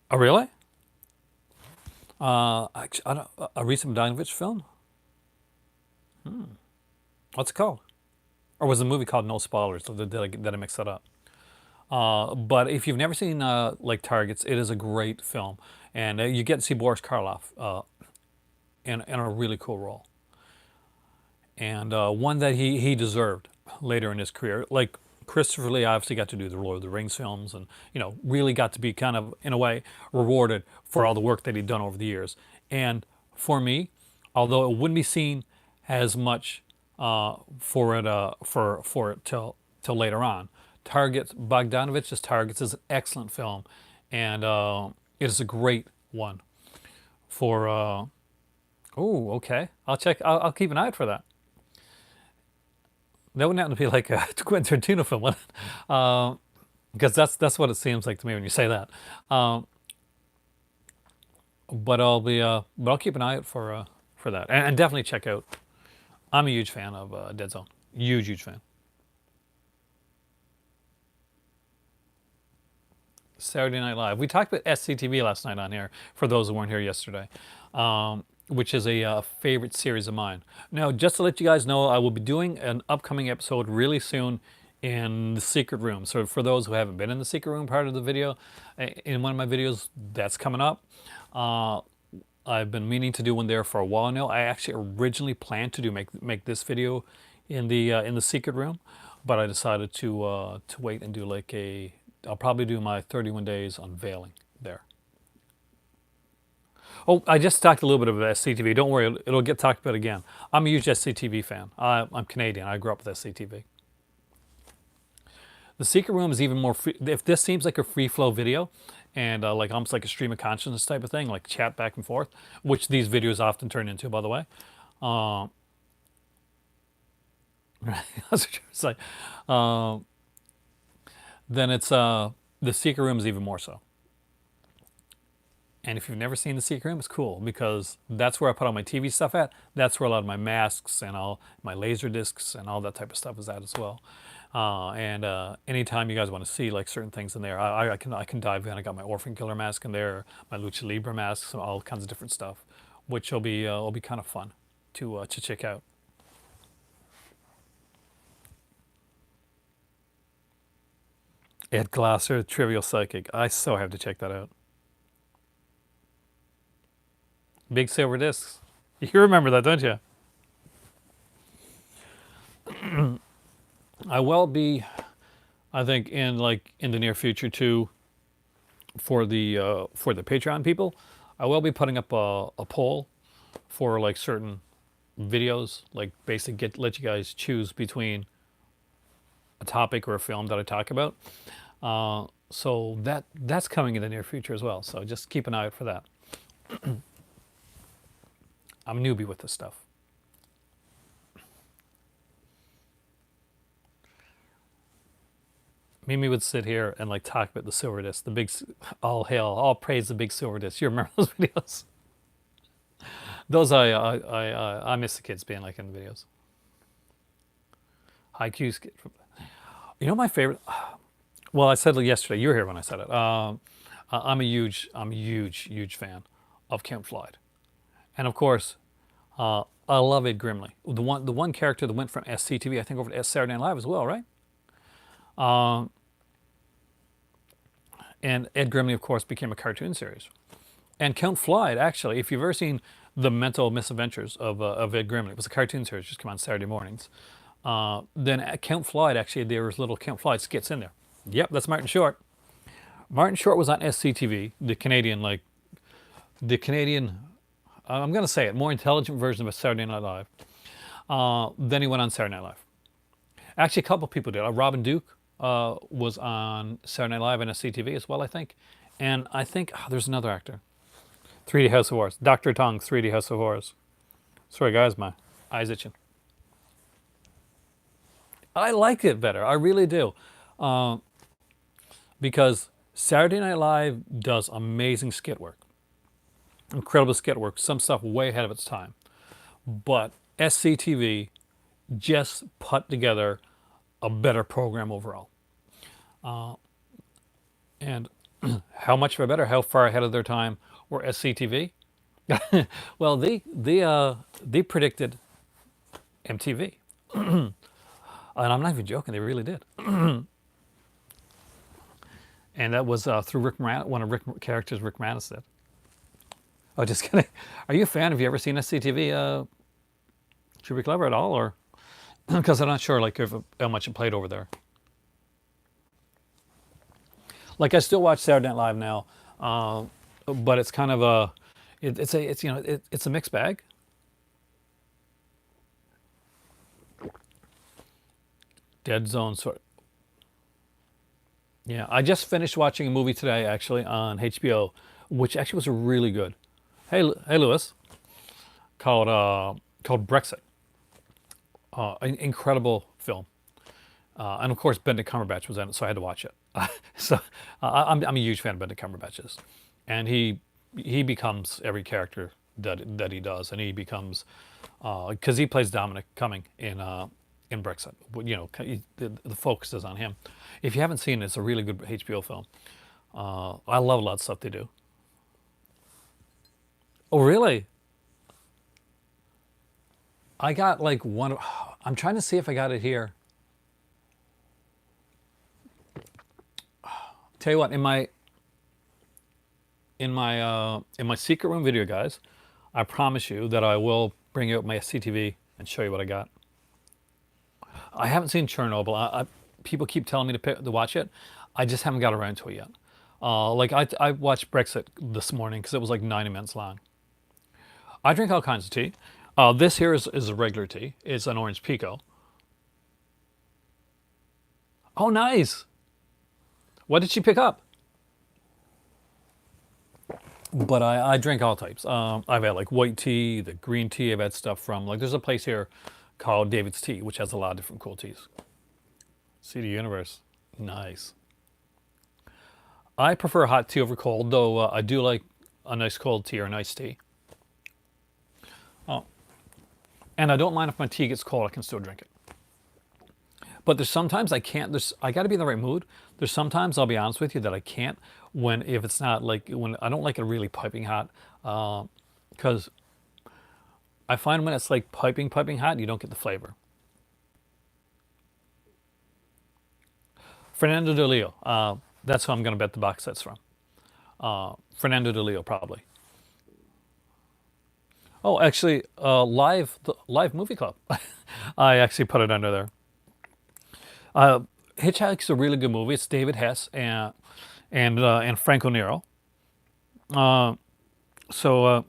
Oh, really? Actually, I don't, a recent Bogdanovich film? What's it called? Or was the movie called No Spoilers? So did I mix that up? But if you've never seen like Targets, it is a great film, and you get to see Boris Karloff in a really cool role, and one that he deserved later in his career. Like Christopher Lee obviously got to do the Lord of the Rings films, and really got to be kind of in a way rewarded for all the work that he'd done over the years. And for me, although it wouldn't be seen as much for it till later on. Targets, Bogdanovich's Targets is an excellent film, and it is a great one for. Oh, okay. I'll check. I'll keep an eye out for that. That wouldn't happen to be like a Quentin Tarantino film, would it? Because that's what it seems like to me when you say that. But I'll keep an eye out for that, and definitely check out. I'm a huge fan of Dead Zone. Huge fan. Saturday Night Live. We talked about SCTV last night on here, for those who weren't here yesterday, which is a favorite series of mine. Now, just to let you guys know, I will be doing an upcoming episode really soon in the Secret Room. So for those who haven't been in the Secret Room part of the video, in one of my videos, that's coming up. I've been meaning to do one there for a while now. I actually originally planned to make this video in the Secret Room, but I decided to wait and do like I'll probably do my 31 days unveiling there. Oh, I just talked a little bit about SCTV. Don't worry, it'll get talked about again. I'm a huge SCTV fan. I'm Canadian. I grew up with SCTV. The Secret Room is even more free. If this seems like a free flow video, and like almost like a stream of consciousness type of thing, like chat back and forth, which these videos often turn into, by the way. That's what you're saying. Then it's the Secret Room is even more so. And if you've never seen the Secret Room, it's cool because that's where I put all my TV stuff at. That's where a lot of my masks and all my laser discs and all that type of stuff is at as well. And anytime you guys want to see like certain things in there, I can dive in. I got my Orphan Killer mask in there, my Lucha Libre masks, all kinds of different stuff, which will be kind of fun to check out. Ed Glasser, Trivial Psychic. I so have to check that out. Big silver discs. You remember that, don't you? I will be, I think, in the near future too. For the Patreon people, I will be putting up a poll for like certain videos, like basically let you guys choose between a topic or a film that I talk about. So that's coming in the near future as well. So just keep an eye out for that. I'm a newbie with this stuff. Mimi would sit here and like talk about the silver disc, the big, all hail, all praise the big silver disc. You remember those videos? Those I miss the kids being like in the videos. Haikyuu skit. You know my favorite. Well, I said it yesterday. You were here when I said it. I'm a huge fan of Count Floyd, and of course, I love Ed Grimley. The one character that went from SCTV, I think, over to Saturday Night Live as well, right? And Ed Grimley, of course, became a cartoon series. And Count Floyd, actually, if you've ever seen the mental misadventures of Ed Grimley, it was a cartoon series, just come on Saturday mornings. Then at Count Floyd, actually, there was little Count Floyd skits in there. Yep, that's Martin Short. Martin Short was on SCTV, the Canadian, I'm going to say it, more intelligent version of Saturday Night Live. Then he went on Saturday Night Live. Actually, a couple people did. Robin Duke was on Saturday Night Live and SCTV as well, I think. And I think there's another actor. 3D House of Horrors. Dr. Tongue's 3D House of Horrors. Sorry, guys, my eyes itching. I like it better. I really do. Because Saturday Night Live does amazing skit work. Incredible skit work. Some stuff way ahead of its time. But SCTV just put together a better program overall. And how much of a better? How far ahead of their time were SCTV? Well, they predicted MTV, and I'm not even joking. They really did. And that was through Rick Moranis, one of Rick characters Rick Moranis did. Oh, just kidding. Are you a fan? Have you ever seen SCTV? Should Be Clever at all, or because I'm not sure like how much it played over there. Like I still watch Saturday Night Live now, but it's kind of it's a mixed bag. Dead Zone sort. Yeah, I just finished watching a movie today actually on HBO, which actually was really good. Hey, Lewis, called Brexit. An incredible film. And of course, Benedict Cumberbatch was in it, so I had to watch it. I'm a huge fan of Benedict Cumberbatch's, and he becomes every character that he does, and he becomes because he plays Dominic Cumming in Brexit. You know, the focus is on him. If you haven't seen it, it's a really good HBO film. I love a lot of stuff they do. Oh, really? I got like one. I'm trying to see if I got it here. Tell you what, in my secret room video, guys, I promise you that I will bring out my CTV and show you what I got. I haven't seen Chernobyl. People keep telling me to watch it. I just haven't got around to it yet. Like I watched Brexit this morning because it was like 90 minutes long. I drink all kinds of tea. This here is a regular tea. It's an orange pico. Oh, nice. What did she pick up? But I drink all types. I've had like white tea, the green tea. I've had stuff from like there's a place here called David's Tea, which has a lot of different cool teas. CD Universe, nice. I prefer hot tea over cold, though I do like a nice cold tea or an iced tea. Oh, and I don't mind if my tea gets cold; I can still drink it. But there's sometimes I can't. I got to be in the right mood. There's sometimes I'll be honest with you that I can't if it's not like when I don't like it really piping hot, because I find when it's like piping hot, you don't get the flavor. Fernando de Leo. That's who I'm going to bet the box set's from. Fernando de Leo, probably. Oh, actually, the Live Movie Club. I actually put it under there. Hitchhiker's a really good movie. It's David Hess and Franco Nero. So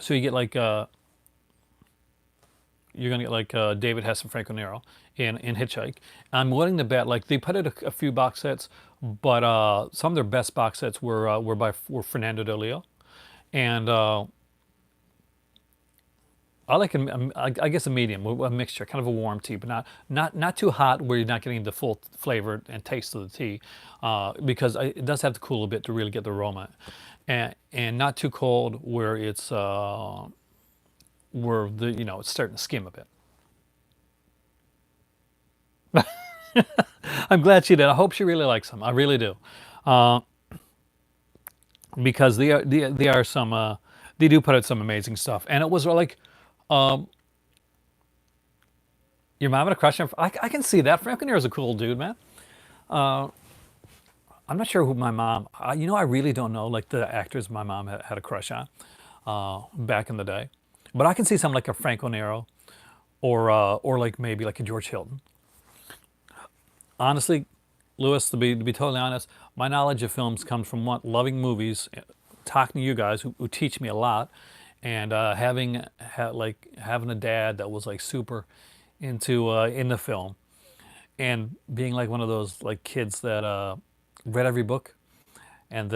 So you get like you're gonna get like David Hess and Franco Nero in Hitchhike. I'm willing to bet like they put out a few box sets, but some of their best box sets were Fernando Del Leo, and I like I guess a medium, a mixture, kind of a warm tea, but not too hot where you're not getting the full flavor and taste of the tea, because it does have to cool a bit to really get the aroma, and not too cold where it's starting to skim a bit. I'm glad she did. I hope she really likes them. I really do, because they are some they do put out some amazing stuff, and it was like. Um, your mom had a crush on. I can see that. Frank Nero is a cool dude, man. I'm not sure who my mom. I really don't know like the actors my mom had a crush on back in the day, but I can see something like a Franco Nero or like maybe like a George Hilton. Honestly, Lewis, to be totally honest, my knowledge of films comes from one, loving movies, talking to you guys who teach me a lot, and having a dad that was like super into film, and being like one of those like kids that read every book and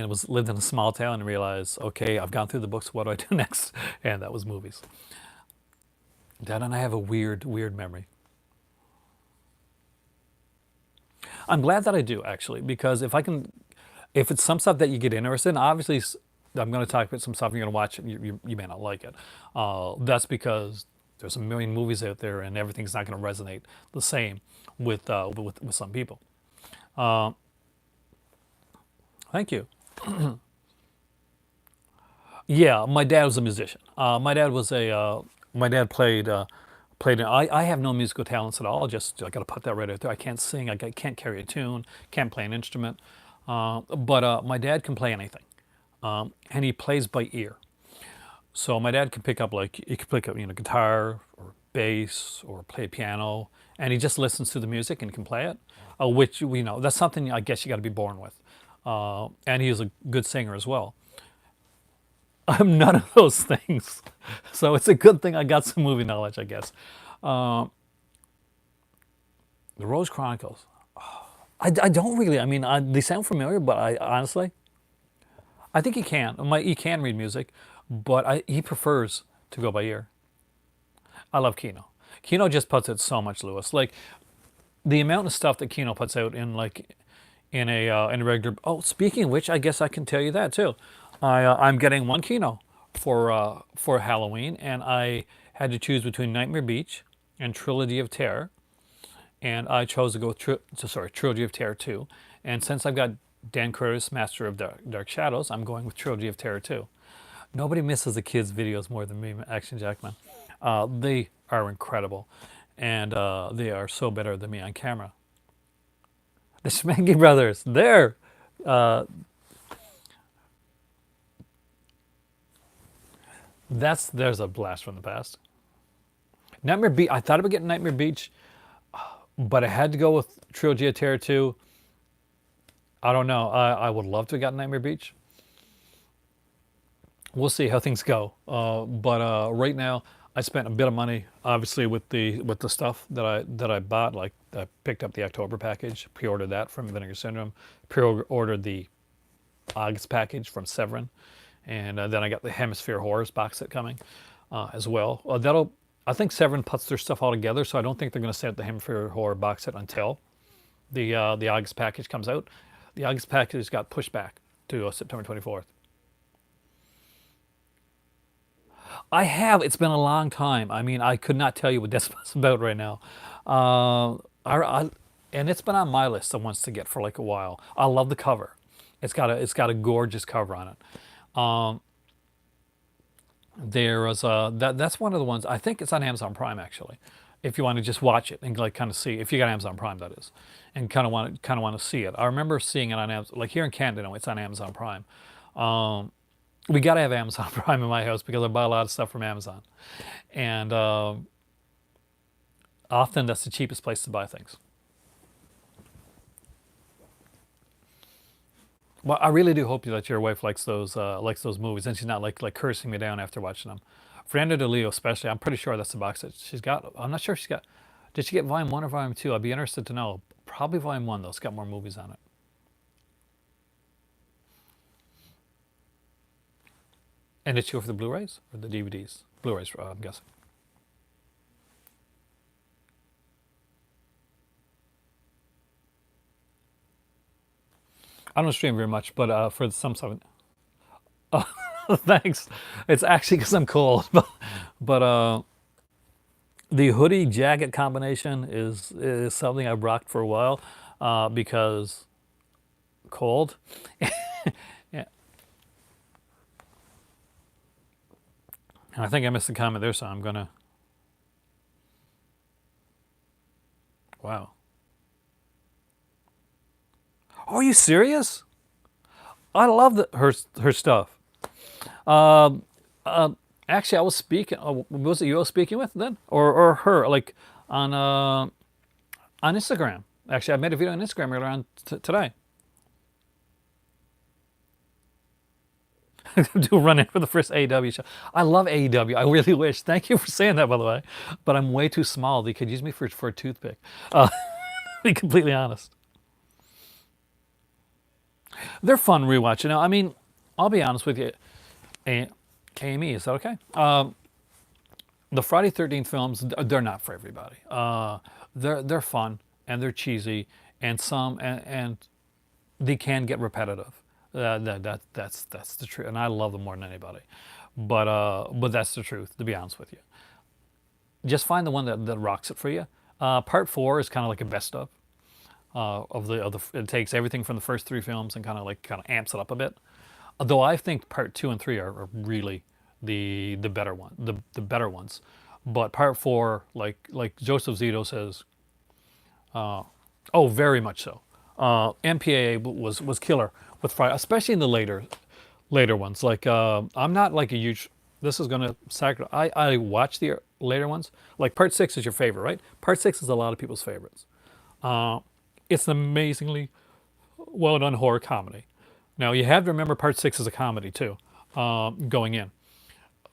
was lived in a small town and realized, okay, I've gone through the books. What do I do next? And that was movies. Dad and I have a weird memory. I'm glad that I do actually, because if it's some stuff that you get interested in, obviously I'm going to talk about some stuff you're going to watch and you may not like it. That's because there's a million movies out there and everything's not going to resonate the same with some people. Uh, Thank you. Yeah, my dad was a musician. My dad played. I have no musical talents at all. Just I got to put that right out there. I can't sing. Can't carry a tune. Can't play an instrument. But my dad can play anything, and he plays by ear. So my dad can pick up like he could pick up guitar or bass or play piano, and he just listens to the music and can play it. Which that's something I guess you got to be born with. And he is a good singer as well. I'm none of those things, so it's a good thing I got some movie knowledge, I guess. Uh, the Rose Chronicles. I don't really. I mean, they sound familiar, but I honestly, I think he can. He can read music, but he prefers to go by ear. I love Kino. Kino just puts out so much, Lewis. Like the amount of stuff that Kino puts out in a regular. Oh, speaking of which, I guess I can tell you that too. I'm getting one Kino for Halloween, and I had to choose between Nightmare Beach and Trilogy of Terror, and I chose to go with Trilogy of Terror 2. And since I've got Dan Curtis, Master of Dark Shadows, I'm going with Trilogy of Terror 2. Nobody misses the kids' videos more than me, Action Jackman. They are incredible, and they are so better than me on camera. The Schmanky Brothers, there. Uh, there's a blast from the past. Nightmare Beach. I thought about getting Nightmare Beach, but I had to go with Trilogy of Terror 2. I don't know. I would love to have gotten Nightmare Beach. We'll see how things go. But right now, I spent a bit of money, obviously, with the stuff that I bought. Like I picked up the October package, pre-ordered that from Vinegar Syndrome, pre-ordered the August package from Severin, and then I got the Hemisphere Horrors box set coming as well. I think Severin puts their stuff all together, so I don't think they're going to set the Hemisphere Horror box set until the August package comes out. The August package got pushed back to September 24th. I have. It's been a long time. I mean, I could not tell you what this was about right now. Uh, and it's been on my list of ones to get for like a while. I love the cover. It's got a gorgeous cover on it. Um, that's one of the ones. I think it's on Amazon Prime actually. If you want to just watch it and like kind of see, if you got Amazon Prime, that is, and kind of want to see it. I remember seeing it on Amazon, like here in Canada, it's on Amazon Prime. Um, we got to have Amazon Prime in my house because I buy a lot of stuff from Amazon, and often that's the cheapest place to buy things. Well, I really do hope that your wife likes those movies, and she's not like cursing me down after watching them. Fernanda De Leo, especially, I'm pretty sure that's the box that she's got. I'm not sure if she's got. Did she get volume one or volume two? I'd be interested to know. Probably volume one though. It's got more movies on it. And did she go for the Blu-rays or the DVDs? Blu-rays, I'm guessing. I don't stream very much, but for some stuff, thanks. It's actually because I'm cold, but the hoodie jacket combination is something I've rocked for a while because cold. Yeah, and I think I missed a comment there, so I'm gonna. Wow. Oh, are you serious? I love her stuff. Um, Actually, I was speaking. Was it you I was speaking with then, or her? Like on Instagram. Actually, I made a video on Instagram earlier on today. Do run in for the first AEW show. I love AEW. I really wish. Thank you for saying that, by the way. But I'm way too small. They could use me for a toothpick. To be completely honest, they're fun rewatch. You know, I mean, I'll be honest with you. A- Amy, is that okay? The Friday 13th films, they're not for everybody. They're fun and they're cheesy and and they can get repetitive. That's the truth, and I love them more than anybody. But that's the truth. To be honest with you, just find the one that rocks it for you. Part four is kind of like a best of the. It takes everything from the first three films and kind of amps it up a bit. Though I think part two and three are really the better one, the better ones. But part four, like Joseph Zito says, oh, very much so. MPAA was killer with Friday, especially in the later ones. Like I'm not like a huge. This is gonna sacri- I watch the later ones. Like part six is your favorite, right? Part six is a lot of people's favorites. It's an amazingly well done horror comedy. Now you have to remember part six is a comedy too, going in.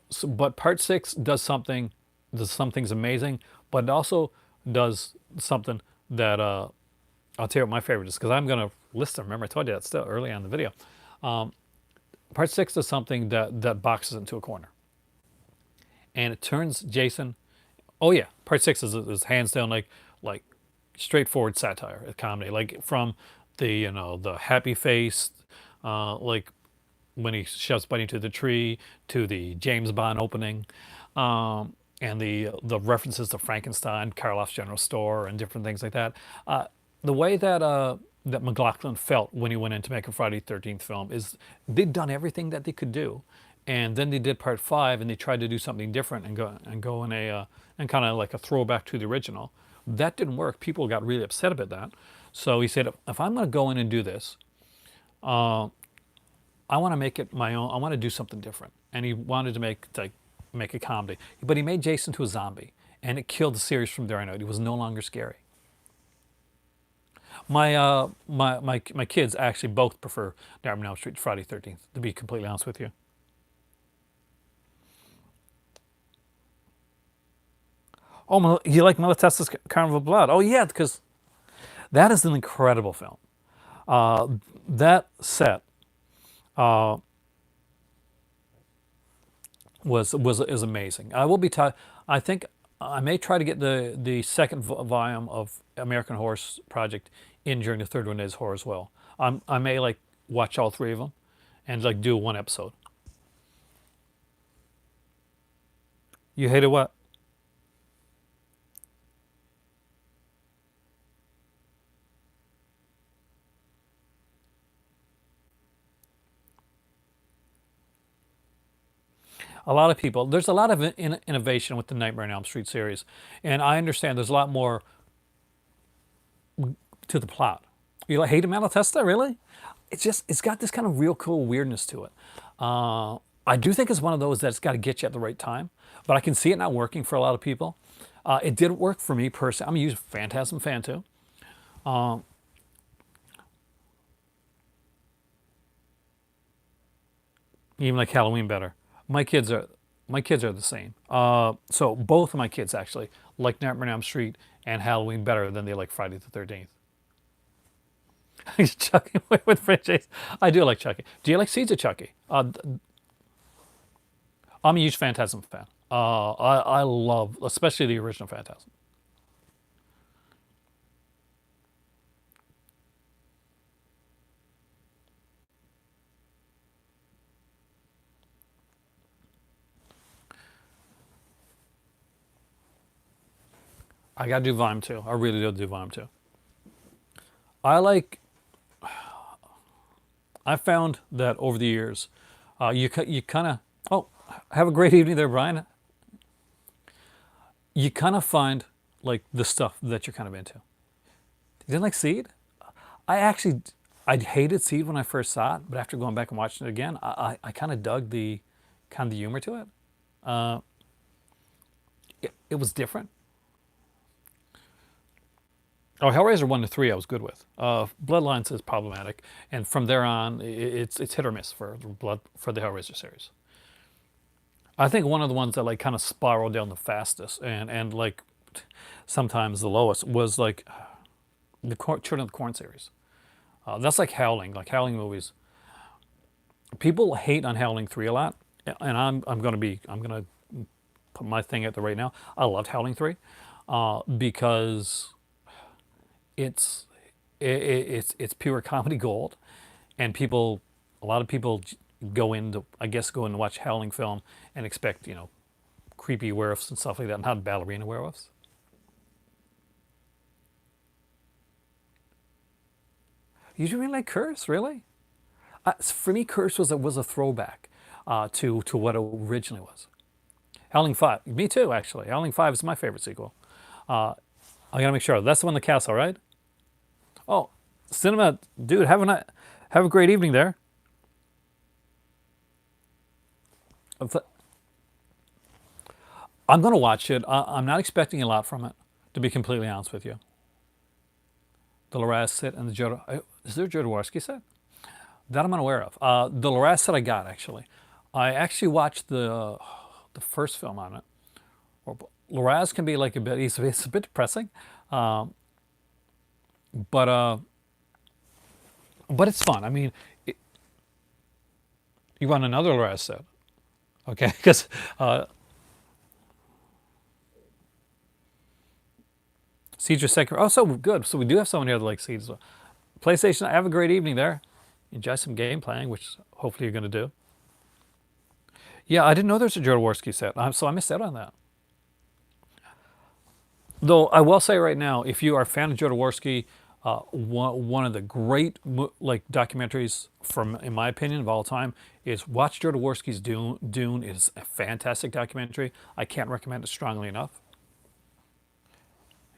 So, but part six does some things amazing, but it also does something that I'll tell you what my favorite is because I'm gonna list them. Remember I told you that still early on in the video. Part six does something that boxes into a corner, and it turns Jason. Oh yeah, part six is hands down like straightforward satire, a comedy, like from the the happy face, like when he shoves Buddy to the tree, to the James Bond opening, and the references to Frankenstein, Karloff's General Store, and different things like that. The way that McLaughlin felt when he went in to make a Friday 13th film is they'd done everything that they could do, and then they did part five and they tried to do something different and go in a and kind of like a throwback to the original. That didn't work. People got really upset about that. So he said, if I'm going to go in and do this, I want to make it my own. I want to do something different. And he wanted to make a comedy, but he made Jason to a zombie, and it killed the series from there on out. He was no longer scary. My kids actually both prefer Nightmare on Elm Street Friday 13th. To be completely honest with you. Oh, you like Malatesta's Carnival of Blood? Oh yeah, because that is an incredible film. Uh, that set uh, was is amazing. I will be. I think I may try to get the second volume of American Horror Project in during the third one is horror as well. I may like watch all three of them, and like do one episode. You hated what? A lot of people. There's a lot of innovation with the Nightmare on Elm Street series, and I understand there's a lot more to the plot. You like hate Malatesta, really? It's got this kind of real cool weirdness to it. I do think it's one of those that's got to get you at the right time, but I can see it not working for a lot of people. It did work for me personally. I'm a huge Phantasm fan too. even like Halloween better. My kids are my kids are the same. So both of my kids actually like Nightmare on Elm Street and Halloween better than they like Friday the 13th. He's chucking away with franchise. I do like Chucky. Do you like Seeds of Chucky? I'm a huge Phantasm fan. I love, especially the original Phantasm. I gotta do Volume 2. I really do Volume 2. I like, I found that over the years, you kind of, oh, have a great evening there, Brian. You kind of find like the stuff that you're kind of into. You didn't like Seed? I actually, I hated Seed when I first saw it, but after going back and watching it again, I kind of dug the kind of the humor to it. Uh, it was different. Oh, Hellraiser 1 to 3 I was good with. Bloodlines is problematic, and from there on, it's hit or miss for the Hellraiser series. I think one of the ones that like kind of spiraled down the fastest and like sometimes the lowest was like the Children of the Corn series. That's like Howling movies. People hate on Howling 3 a lot, and I'm gonna put my thing out there right now. I loved Howling 3 because it's it's pure comedy gold, and a lot of people go in to watch Howling film and expect creepy werewolves and stuff like that, not ballerina werewolves. You didn't really like Curse, really? For me, Curse was a throwback to what it originally was. Howling 5, me too, actually. Howling 5 is my favorite sequel. I gotta make sure that's the one in the castle, right? Oh, cinema, dude, have a great evening there. I'm gonna watch it. I'm not expecting a lot from it, to be completely honest with you. The Loraz set and the is there a Jodorowsky set? That I'm unaware of. The Loraz set I got actually. I actually watched the first film on it. Loraz can be like a bit. It's a bit depressing, um, but uh, but it's fun. I mean, it, you want another Loraz set, okay? Because Siege of Sekiro. Oh, so good. So we do have someone here that likes Siege as well. PlayStation. Have a great evening there. Enjoy some game playing, which hopefully you're going to do. Yeah, I didn't know there's a Jodorowsky set, so I missed out on that. Though I will say right now, if you are a fan of Jodorowsky, one of the great like documentaries from, in my opinion, of all time is watch Jodorowsky's Dune. Dune is a fantastic documentary. I can't recommend it strongly enough.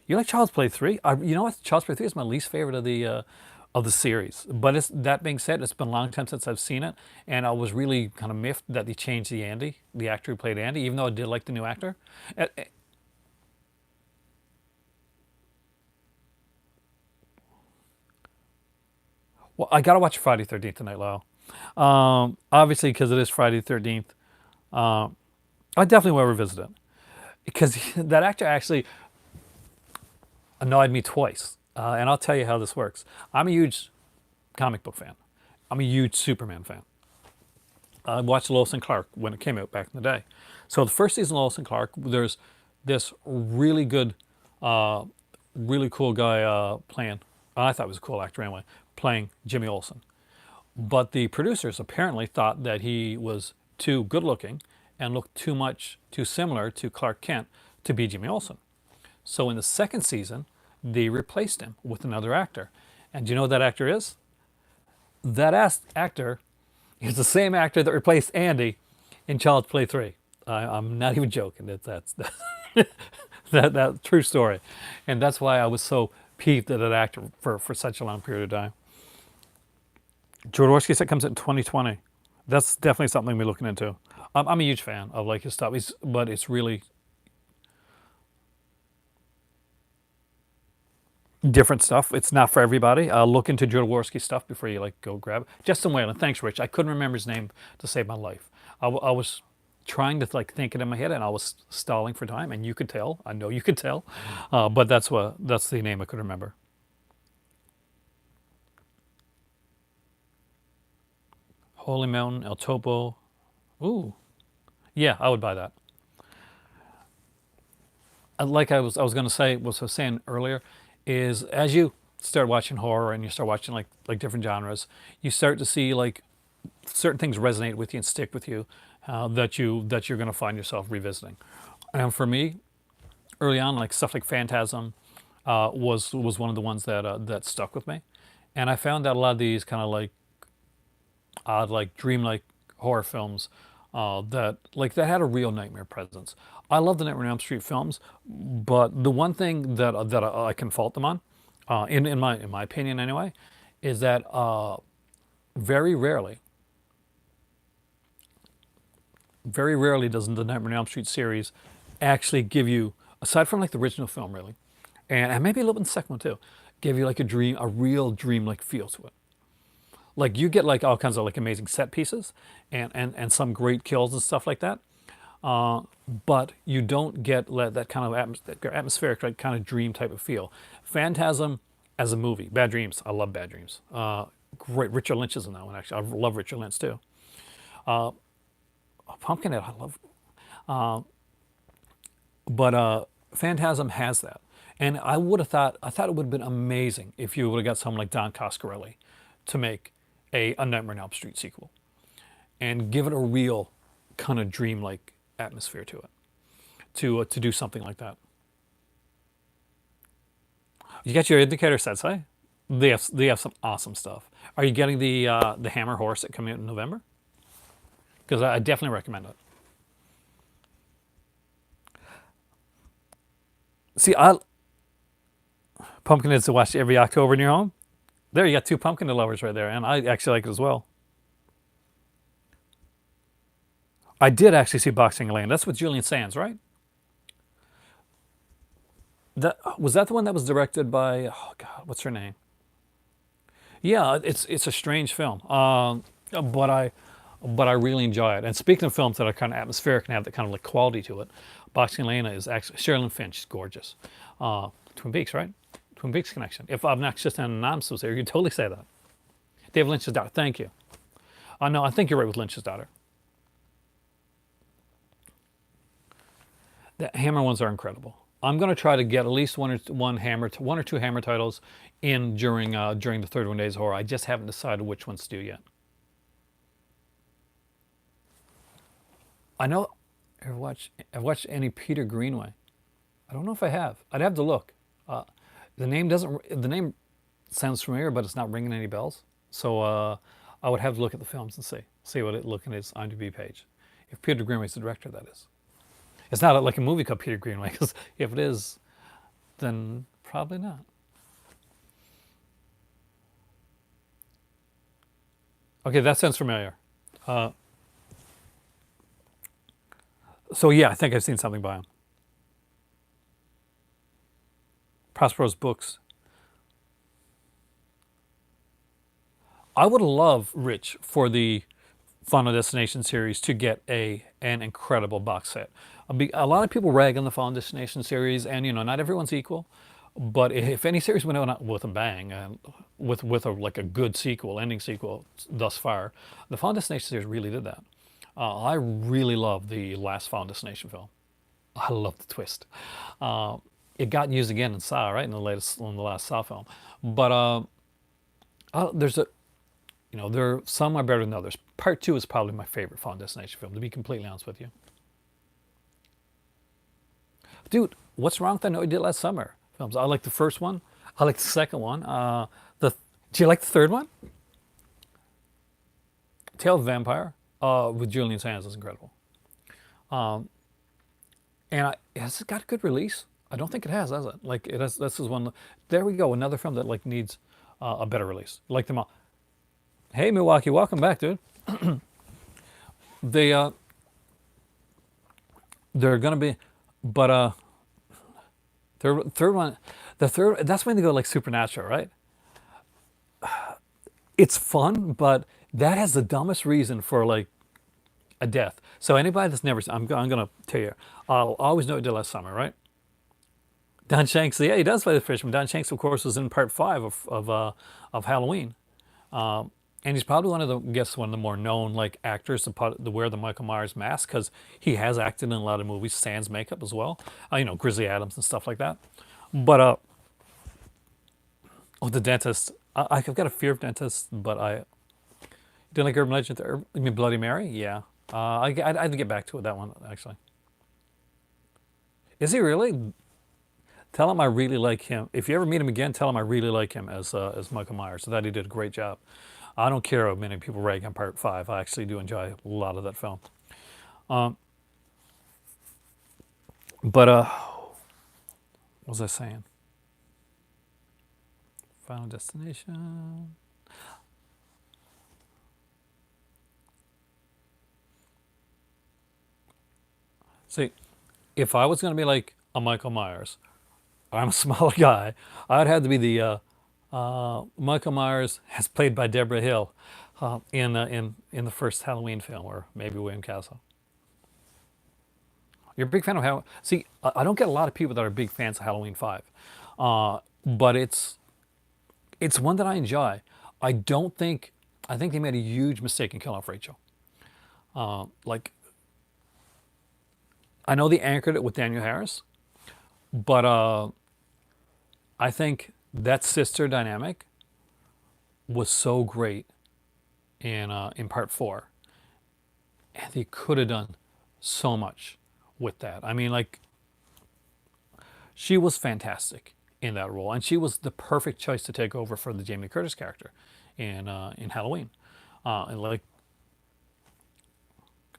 You like Child's Play 3? You know what? Child's Play 3 is my least favorite of the series. But that being said, it's been a long time since I've seen it, and I was really kind of miffed that they changed the actor who played Andy, even though I did like the new actor. Well, I gotta watch Friday 13th tonight, Lyle. Obviously, because it is Friday 13th, I definitely will revisit it because that actor actually annoyed me twice. And I'll tell you how this works. I'm a huge comic book fan. I'm a huge Superman fan. I watched Lois and Clark when it came out back in the day. So the first season of Lois and Clark, there's this really good, uh, really cool guy playing. I thought he was a cool actor anyway, playing Jimmy Olsen. But the producers apparently thought that he was too good looking and looked too similar to Clark Kent to be Jimmy Olsen. So in the second season, they replaced him with another actor. And do you know who that actor is? Actor is the same actor that replaced Andy in Child's Play 3. I'm not even joking. That's that true story. And that's why I was so peeved at that actor for such a long period of time. Jodorowsky set comes out in 2020. That's definitely something we're looking into. I'm a huge fan of like his stuff, but it's really different stuff. It's not for everybody. Look into Jodorowsky stuff before you like go grab it. Justin Whalen, thanks, Rich. I couldn't remember his name to save my life. I was trying to like think it in my head, and I was stalling for time. And you could tell. I know you could tell, but that's the name I could remember. Holy Mountain, El Topo. Ooh, yeah, I would buy that. Like I was going to say, was I was saying earlier, is as you start watching horror and you start watching like different genres, you start to see like certain things resonate with you and stick with you, that you're going to find yourself revisiting. And for me, early on, like stuff like Phantasm, was one of the ones that stuck with me, and I found that a lot of these kind of like odd, like dreamlike horror films, that had a real nightmare presence. I love the Nightmare on Elm Street films, but the one thing that I can fault them on, in my opinion anyway, is that very rarely, very rarely does the Nightmare on Elm Street series actually give you, aside from like the original film, really, and maybe a little bit in the second one too, give you like a real dream like feel to it. Like you get like all kinds of like amazing set pieces and some great kills and stuff like that. But you don't get that kind of atmospheric, like kind of dream type of feel. Phantasm as a movie, Bad Dreams. I love Bad Dreams. Great. Richard Lynch is in that one actually. I love Richard Lynch too. Pumpkinhead, I love. But Phantasm has that, and I thought it would have been amazing if you would have got someone like Don Coscarelli to make a Nightmare on Elm Street sequel and give it a real kind of dreamlike atmosphere to it, to do something like that. You got your indicator sets, eh? They have some awesome stuff. Are you getting the Hammer horse that coming out in November? Because I definitely recommend it. See, I Pumpkinheads to watch every October in your home. There, you got two Pumpkinhead lovers right there, and I actually like it as well. I did actually see Boxing Lane. That's with Julian Sands, right? That was that the one that was directed by, oh God, what's her name? Yeah, it's a strange film, but I really enjoy it. And speaking of films that are kind of atmospheric and have that kind of like quality to it, Boxing Lane is actually Sherilyn Finch is gorgeous. Twin Peaks, right? Twin Peaks connection. If Obnoxious and Anonymous was there, you could totally say that. David Lynch's daughter. Thank you. No, I think you're right with Lynch's daughter. The Hammer ones are incredible. I'm going to try to get at least one or two Hammer titles in during the 31 Days of Horror. I just haven't decided which ones to do yet. I know I've watched any Peter Greenway. I don't know if I have. I'd have to look. Uh, the name sounds familiar, but it's not ringing any bells. So I would have to look at the films and see what it look in his IMDb page. If Peter Greenway's the director, that is. It's not like a movie called Peter Greenway, because if it is, then probably not. Okay, that sounds familiar. Uh, so yeah, I think I've seen something by him. Prospero's books. I would love Rich for the Final Destination series to get an incredible box set. A lot of people rag on the Final Destination series, and not everyone's equal. But if any series went out with a bang, and with a like a good sequel, ending sequel thus far, the Final Destination series really did that. I really love the last Final Destination film. I love the twist. Uh, it got used again in Saw, right, in the last Saw film. But there's a there some are better than others. Part two is probably my favorite Final Destination film, to be completely honest with you. Dude, what's wrong with I Know You Did Last Summer films? I like the first one. I like the second one. The Do you like the third one? Tale of a Vampire, with Julian Sands is incredible. Um, and has it got a good release? I don't think it has it? Like it has. This is one. There we go. Another film that like needs a better release. Like them all. Hey Milwaukee, welcome back, dude. They they're gonna be, but third one. The third, that's when they go like supernatural, right? It's fun, but that has the dumbest reason for like a death. So anybody that's never, I'm gonna tell you, I'll always know what you did last summer, right? Don Shanks, yeah, he does play the fisherman. Don Shanks, of course, was in part five of Halloween, and he's probably one of the, I guess, one of the more known like actors to wear the Michael Myers mask because he has acted in a lot of movies, sans makeup as well. Grizzly Adams and stuff like that. But oh, the dentist. I've got a fear of dentists, but I didn't like Urban Legend. You mean Bloody Mary? Yeah. I'd have to get back to it, that one actually. Is he really? Tell him I really like him. If you ever meet him again, tell him I really like him as Michael Myers. So that he did a great job. I don't care how many people rag on Part Five. I actually do enjoy a lot of that film. Um, but what was I saying? Final Destination. See, if I was going to be like a Michael Myers, I'm a smaller guy. I'd have to be the Michael Myers, as played by Deborah Hill, in the first Halloween film, or maybe William Castle. You're a big fan of Halloween. See, I don't get a lot of people that are big fans of Halloween Five, but it's one that I enjoy. I don't think I think they made a huge mistake in killing off Rachel. Like I know they anchored it with Daniel Harris, but I think that sister dynamic was so great in part four, and they could have done so much with that. I mean, like she was fantastic in that role, and she was the perfect choice to take over for the Jamie Lee Curtis character in Halloween. And like,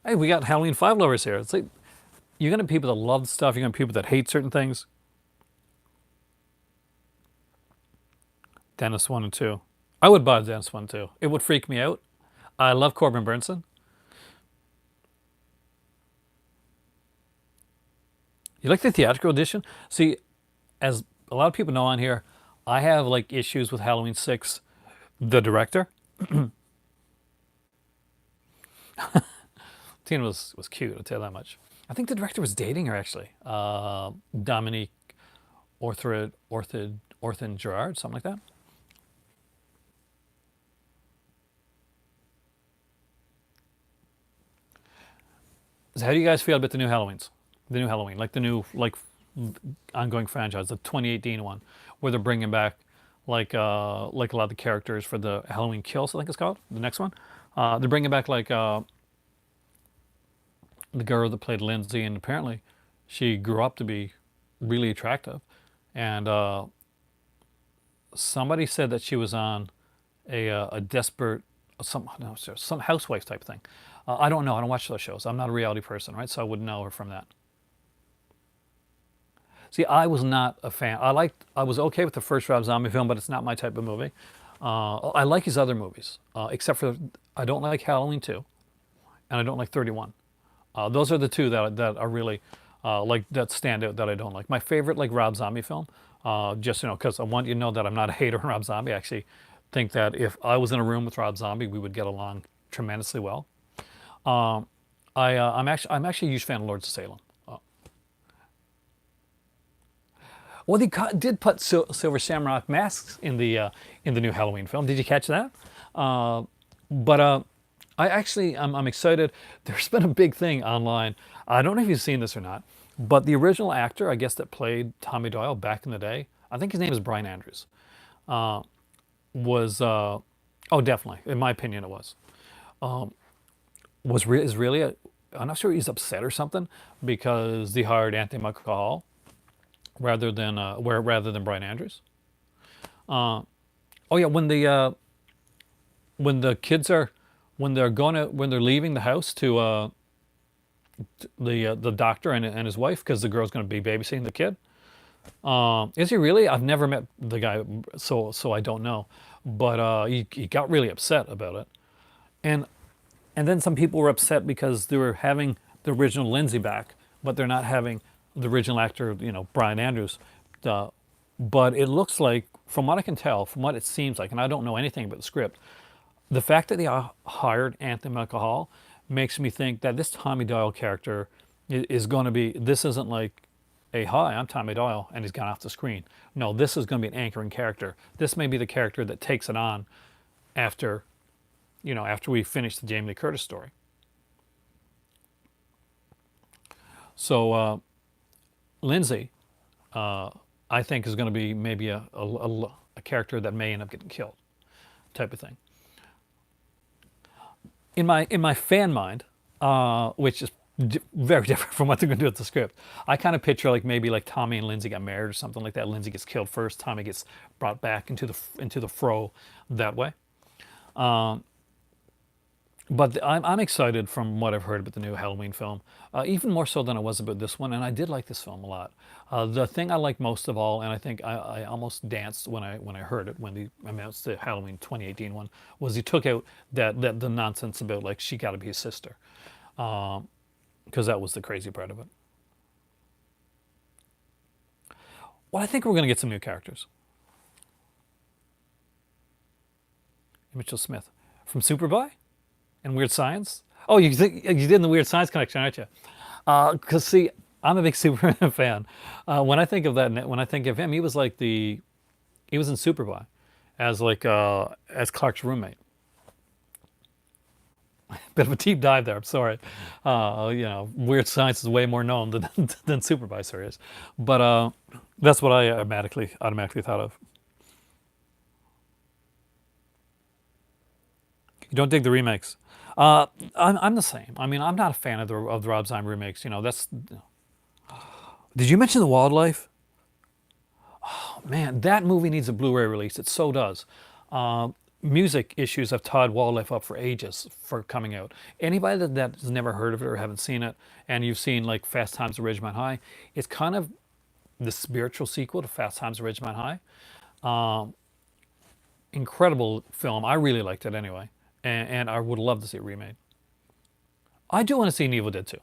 hey, we got Halloween Five lovers here. It's like you're gonna have people that love stuff. You're gonna have people that hate certain things. Dennis one and two. I would buy Dennis one too. It would freak me out. I love Corbin Burnson. You like the theatrical edition? See, as a lot of people know on here, I have like issues with Halloween Six, the director. Tina was cute. I'll tell you that much. I think the director was dating her actually. Dominique Orthin Gerard, something like that. So how do you guys feel about the new Halloweens? The new Halloween, like the new ongoing franchise, the 2018 one, where they're bringing back like a lot of the characters for the Halloween Kills, I think it's called the next one. They're bringing back like the girl that played Lindsay, and apparently she grew up to be really attractive. And somebody said that she was on a desperate some no, some housewife type thing. I don't know. I don't watch those shows. I'm not a reality person, right? So I wouldn't know her from that. See, I was not a fan. I was okay with the first Rob Zombie film, but it's not my type of movie. I like his other movies, except for I don't like Halloween 2, and I don't like 31. Those are the two that are really like that stand out that I don't like. My favorite like Rob Zombie film, just because I want you to know that I'm not a hater on Rob Zombie. I actually think that if I was in a room with Rob Zombie, we would get along tremendously well. Um, I'm actually a huge fan of Lords of Salem. Well, they did put Silver Shamrock masks in the new Halloween film. Did you catch that? Uh, but I'm excited. There's been a big thing online. I don't know if you've seen this or not, but the original actor, I guess, that played Tommy Doyle back in the day, I think his name is Brian Andrews, uh, was oh, definitely, in my opinion, it is really I'm not sure he's upset or something because they hired Anthony Michael Hall rather than Brian Andrews. Uh, oh yeah, when the kids are when they're leaving the house to the doctor and his wife because the girl's going to be babysitting the kid. Is he really? I've never met the guy, so I don't know. But he got really upset about it, and and then some people were upset because they were having the original Lindsay back, but they're not having the original actor, Brian Andrews, uh, But it looks like, from what I can tell, from what it seems like, and I don't know anything about the script, the fact that they hired Anthony Michael Hall makes me think that this Tommy Doyle character is going to be. This isn't like a hi, I'm Tommy Doyle, and he's gone off the screen. No, this is going to be an anchoring character. This may be the character that takes it on after, after we finish the Jamie Lee Curtis story. So Lindsay, I think, is going to be maybe a character that may end up getting killed, type of thing. In my fan mind, which is very different from what they're going to do with the script. I kind of picture like maybe like Tommy and Lindsay got married or something like that. Lindsay gets killed first. Tommy gets brought back into the fro that way. But I'm excited from what I've heard about the new Halloween film, even more so than I was about this one. And I did like this film a lot. The thing I like most of all, and I think I almost danced when I heard it when they announced the Halloween 2018 one, was he took out that the nonsense about like she got to be his sister, because that was the crazy part of it. Well, I think we're going to get some new characters. Mitchell Smith from Superboy and Weird Science. Oh, you did the Weird Science connection, aren't you? Because see, I'm a big Superman fan. When I think of that, when I think of him, he was in Superboy as as Clark's roommate. Bit of a deep dive there. I'm sorry. Weird Science is way more known than than Superboy series, but that's what I automatically thought of. You don't dig the remakes. I'm the same. I mean, I'm not a fan of the Rob Zombie remakes. That's. Did you mention the wildlife? Man, that movie needs a Blu-ray release. It so does. Music issues have tied Wildlife up for ages for coming out. Anybody that has never heard of it or haven't seen it, and you've seen like Fast Times at Ridgemont High, it's kind of the spiritual sequel to Fast Times at Ridgemont High. Incredible film. I really liked it anyway, and I would love to see it remade. I do want to see an Evil Dead too.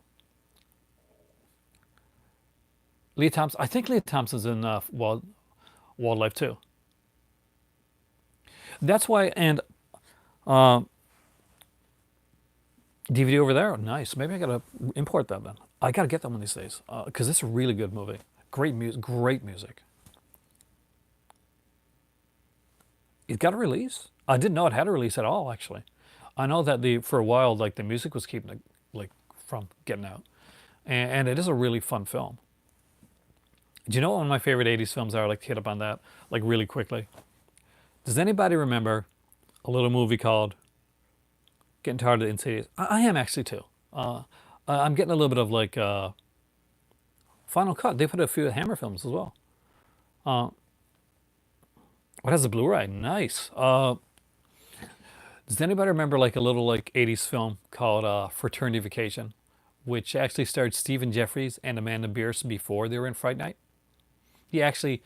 Leah Thompson. I think Leah Thompson's in Wildlife too. That's why, and DVD over there. Nice. Maybe I gotta import that then. I gotta get that one these days because it's a really good movie. Great music. Great music. It got a release. I didn't know it had a release at all. Actually, I know that the for a while like the music was keeping it like from getting out, and it is a really fun film. Do you know what one of my favorite '80s films are? I like to hit up on that like really quickly. Does anybody remember a little movie called Getting Tired of the Insidious? I am actually too. I'm getting a little bit of like Final Cut. They put a few Hammer films as well. What has the Blu-ray? Nice. Does anybody remember like a little like '80s film called Fraternity Vacation, which actually starred Stephen Jeffries and Amanda Bierce before they were in Fright Night? He actually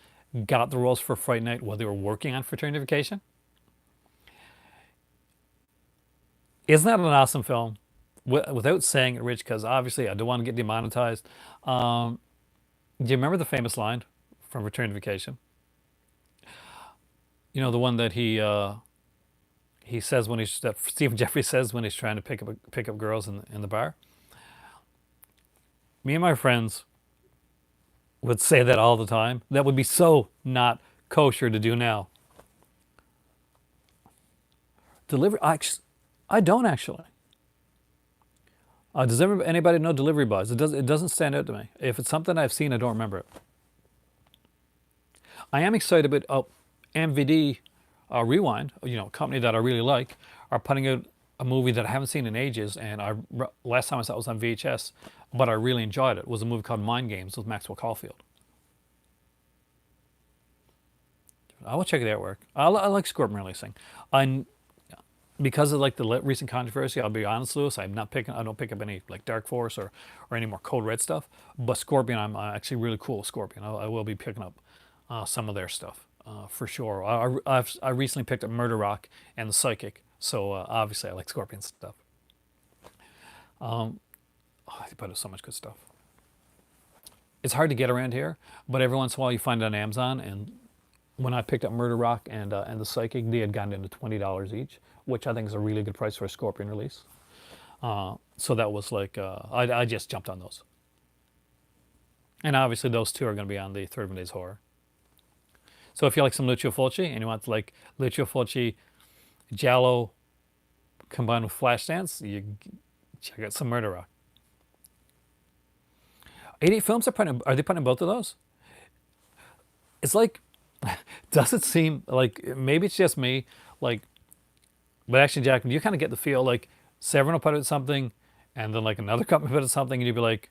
got the roles for Fright Night while they were working on Fraternity Vacation. Isn't that an awesome film? Without saying it, Rich, because obviously I don't want to get demonetized. Do you remember the famous line from Return to Vacation? You know the one that he says when he's that Stephen Jeffrey says when he's trying to pick up girls in the bar. Me and my friends would say that all the time. That would be so not kosher to do now. Delivery. I don't actually. Does anybody know Delivery Boys? It doesn't stand out to me. If it's something I've seen, I don't remember it. I am excited about MVD Rewind, a company that I really like, are putting out a movie that I haven't seen in ages, and last time I saw it was on VHS, but I really enjoyed it. It was a movie called Mind Games with Maxwell Caulfield. I will check the artwork. I like Scorpion releasing. I Because of like the recent controversy, I'll be honest, Lewis, I don't pick up any like Dark Force or any more Code Red stuff. But Scorpion, I'm actually really cool with Scorpion. I will be picking up some of their stuff for sure. I recently picked up Murder Rock and The Psychic, so obviously I like Scorpion stuff. They put out so much good stuff. It's hard to get around here, but every once in a while you find it on Amazon. And when I picked up Murder Rock and the Psychic, they had gone into $20 each, which I think is a really good price for a Scorpion release. So that was like I just jumped on those, and obviously those two are going to be on the Third One Days Horror. So if you like some Lucio Fulci and you want like Lucio Fulci Giallo combined with Flashdance, you check out some Murder Rock. 88 Films are they putting both of those? It's like, does it seem like maybe it's just me, like, but actually, Jack, do you kind of get the feel like Severin will put out something, and then like another company put out something, and you'd be like,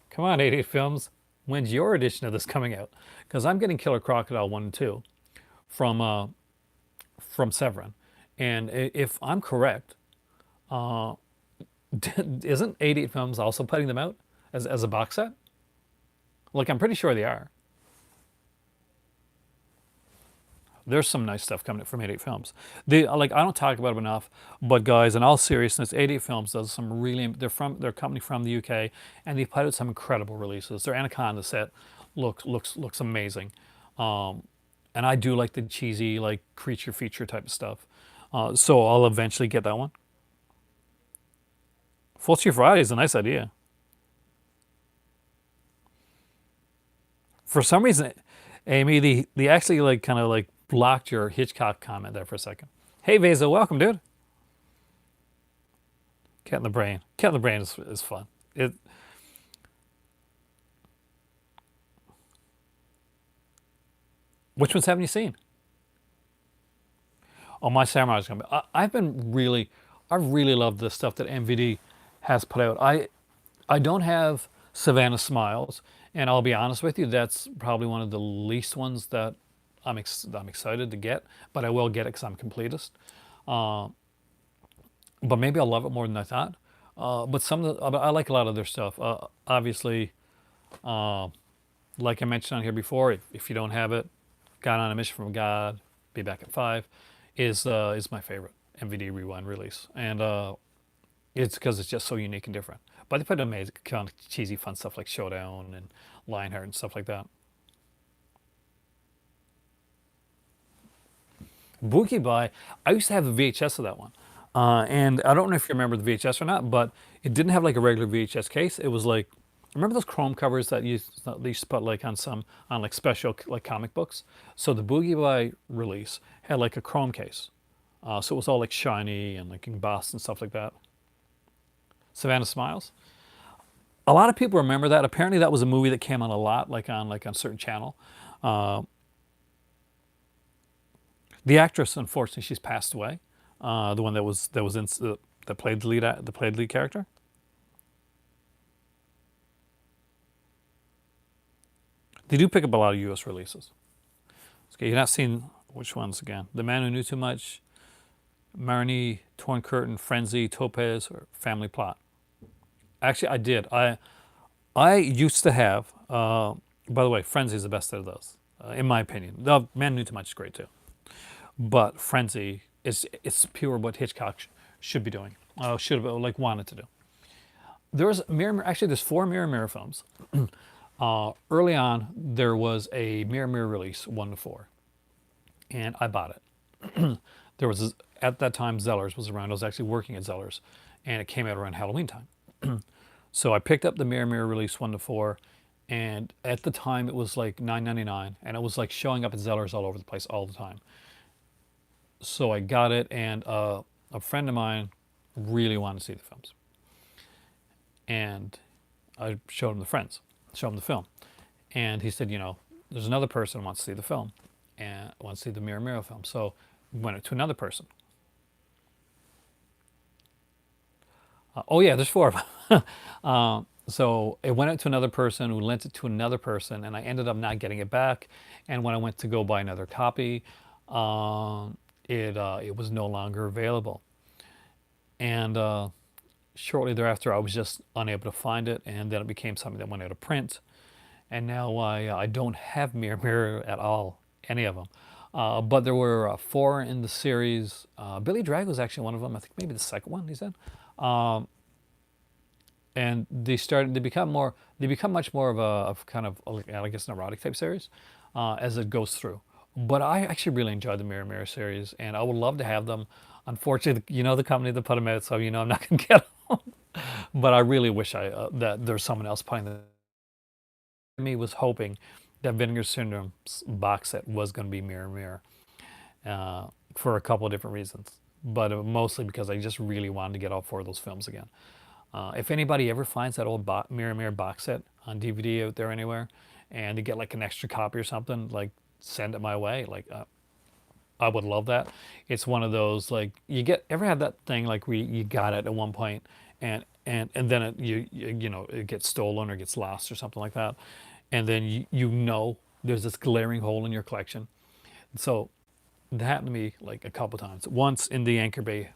come on, 88 Films, when's your edition of this coming out? Because I'm getting Killer Crocodile 1 and 2 from Severin, and if I'm correct, isn't 88 Films also putting them out as a box set? Like, I'm pretty sure they are. There's some nice stuff coming from 88 Films. They like, I don't talk about them enough, but guys, in all seriousness, 88 Films does some really. They're a company from the UK, and they've put out some incredible releases. Their Anaconda set looks amazing, and I do like the cheesy like creature feature type of stuff. So I'll eventually get that one. Fulci Friday is a nice idea. For some reason, Amy, they actually like kind of like blocked your Hitchcock comment there for a second. Hey Vesa, welcome, dude. Cat in the Brain. Cat in the Brain is fun. Which ones haven't you seen? Oh, My Samurai is gonna be. I've really loved the stuff that MVD has put out. I don't have Savannah Smiles, and I'll be honest with you, that's probably one of the least ones that I'm excited to get, but I will get it because I'm completist. But maybe I'll love it more than I thought. But I like a lot of their stuff. Obviously, like I mentioned on here before, if you don't have it, "God on a Mission from God," "Be Back at 5," is my favorite MVD Rewind release, and it's because it's just so unique and different. But they put amazing, kind of cheesy, fun stuff like Showdown and Lionheart and stuff like that. Bookie Buy, I used to have the VHS of that one. And I don't know if you remember the VHS or not, but it didn't have like a regular VHS case. It was like, remember those chrome covers they used to put like on like special like comic books? So the Boogie Buy release had like a chrome case. So it was all like shiny and like embossed and stuff like that. Savannah Smiles. A lot of people remember that. Apparently that was a movie that came on a lot, like on a certain channel. Uh, the actress, unfortunately, she's passed away. The one that played the lead character. They do pick up a lot of U.S. releases. Okay, you're not seeing which ones again? The Man Who Knew Too Much, Marnie, Torn Curtain, Frenzy, Topaz, or Family Plot. Actually, I did. I used to have. By the way, Frenzy is the best out of those, in my opinion. The Man Who Knew Too Much is great too, but Frenzy it's pure what Hitchcock should be doing. Should have like wanted to do. There's 4 Mirror films. Early on, there was a Mirror release, 1 to 4, and I bought it. At that time, Zellers was around. I was actually working at Zellers, and it came out around Halloween time. So I picked up the Mirror release 1 to 4, and at the time it was like $9.99, and it was like showing up at Zellers all over the place all the time. So I got it, and a friend of mine really wanted to see the films, and I showed him the film, and he said, there's another person who wants to see the film, and wants to see the Mirror film. So we went to another person. Oh yeah, there's 4 of them. So it went out to another person who lent it to another person, and I ended up not getting it back. And when I went to go buy another copy, it was no longer available. And shortly thereafter, I was just unable to find it, and then it became something that went out of print. And now I don't have Mirror at all, any of them. But there were 4 in the series. Billy Drag was actually one of them. I think maybe the second one he said. and they become much more of of kind of like, I guess, an erotic type series as it goes through. But I actually really enjoyed the Mirror Mirror series, and I would love to have them. Unfortunately, the company that put them out, so I'm not going to get them. But I really wish that there's someone else putting them. Me was hoping that Vinegar Syndrome's box set was going to be Mirror Mirror uh, for a couple of different reasons, but mostly because I just really wanted to get all four of those films again. If anybody ever finds that old Mirror Mirror box set on DVD out there anywhere, and they get like an extra copy or something, like send it my way. Like I would love that. It's one of those like ever had that thing like where you got it at one point and then it gets stolen or gets lost or something like that, and then there's this glaring hole in your collection. So that happened to me like a couple times. Once in the Anchor Bay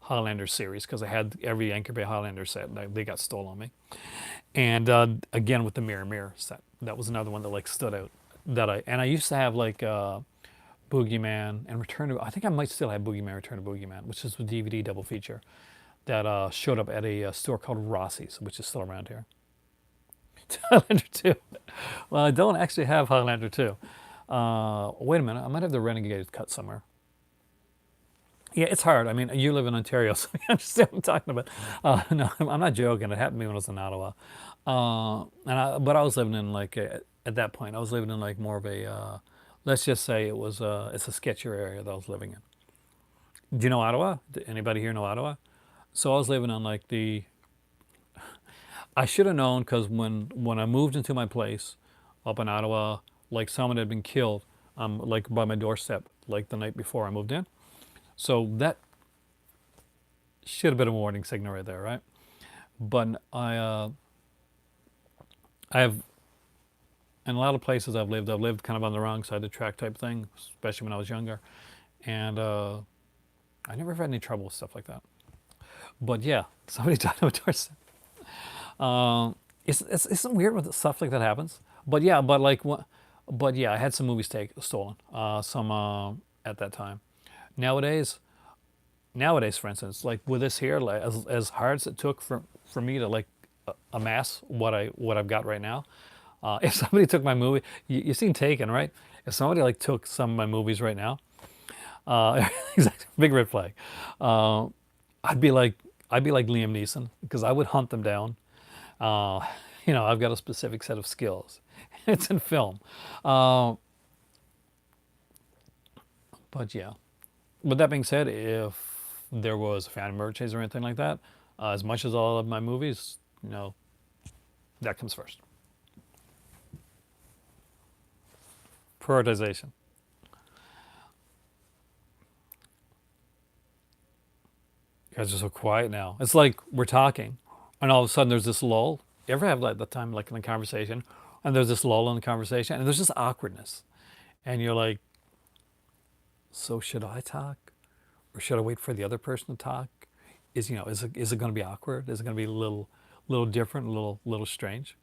Highlander series because I had every Anchor Bay Highlander set. They got stolen on me. And again with the Mirror Mirror set, that was another one that like stood out. I used to have like Boogeyman and Return to. I think I might still have Boogeyman, Return to Boogeyman, which is a DVD double feature that showed up at a store called Rossi's, which is still around here. Highlander 2. Well, I don't actually have Highlander 2. Wait a minute, I might have the Renegade cut somewhere. Yeah, it's hard. I mean, you live in Ontario, so you understand what I'm talking about. No, I'm not joking. It happened to me when I was in Ottawa. But I was living in like, at that point, I was living in like more of a, let's just say it's a sketchier area that I was living in. Do you know Ottawa? Anybody here know Ottawa? So I was living on like I should have known because when I moved into my place up in Ottawa, like someone had been killed, like by my doorstep, like the night before I moved in. So that should have been a warning signal right there, right? But I have in a lot of places I've lived kind of on the wrong side of the track type thing, especially when I was younger, and I never had any trouble with stuff like that. But yeah, somebody died on a doorstep. It's weird when stuff like that happens. But yeah, but yeah, I had some movies stolen, some at that time. Nowadays, for instance, like with this here, like as hard as it took for me to like amass what I've got right now, if somebody took my movie, you seen Taken, right? If somebody like took some of my movies right now, exactly, big red flag. Uh, I'd be like Liam Neeson because I would hunt them down. Uh, I've got a specific set of skills. It's in film, uh, but yeah. With that being said, if there was a Phantom Murder Chase or anything like that, as much as I love my movies, that comes first. Prioritization. You guys are so quiet now. It's like we're talking, and all of a sudden there's this lull. You ever have like the time like in a conversation, and there's this lull in the conversation, and there's this awkwardness, and you're like, so should I talk, or should I wait for the other person to talk? Is it going to be awkward? Is it going to be a little different, a little strange?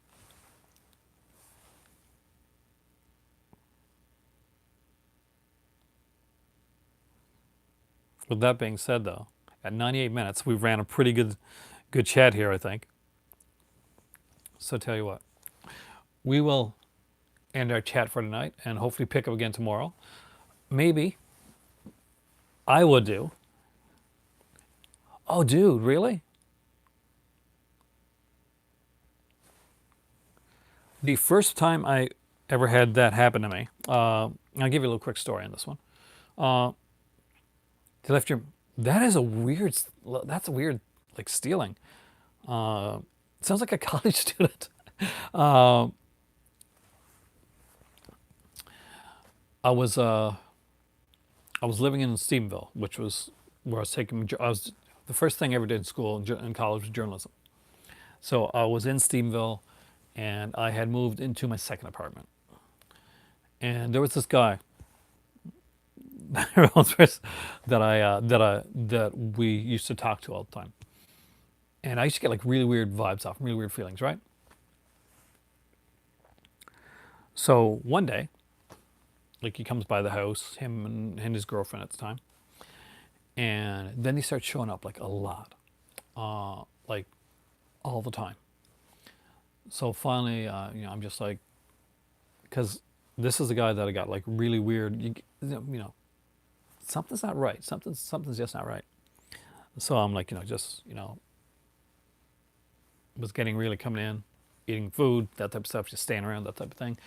With that being said, though, at 98 minutes, we've ran a pretty good chat here, I think. So tell you what, we will end our chat for tonight and hopefully pick up again tomorrow. Maybe I would do. Oh, dude, really? The first time I ever had that happen to me, I'll give you a little quick story on this one. Uh, they left your. That is a weird. That's a weird, like stealing. Uh, Sounds like a college student. Uh, I was I was living in Stephenville, which was where I was taking. I was the first thing I ever did in school in college was journalism. So I was in Stephenville, and I had moved into my second apartment. And there was this guy that we used to talk to all the time, and I used to get like really weird vibes off, really weird feelings, right? So one day, like he comes by the house, him and his girlfriend at the time, and then he starts showing up like a lot, like all the time. So finally, I'm just like, because this is the guy that I got like really weird. Something's not right. Something's just not right. So I'm like, was getting really coming in, eating food, that type of stuff, just staying around, that type of thing.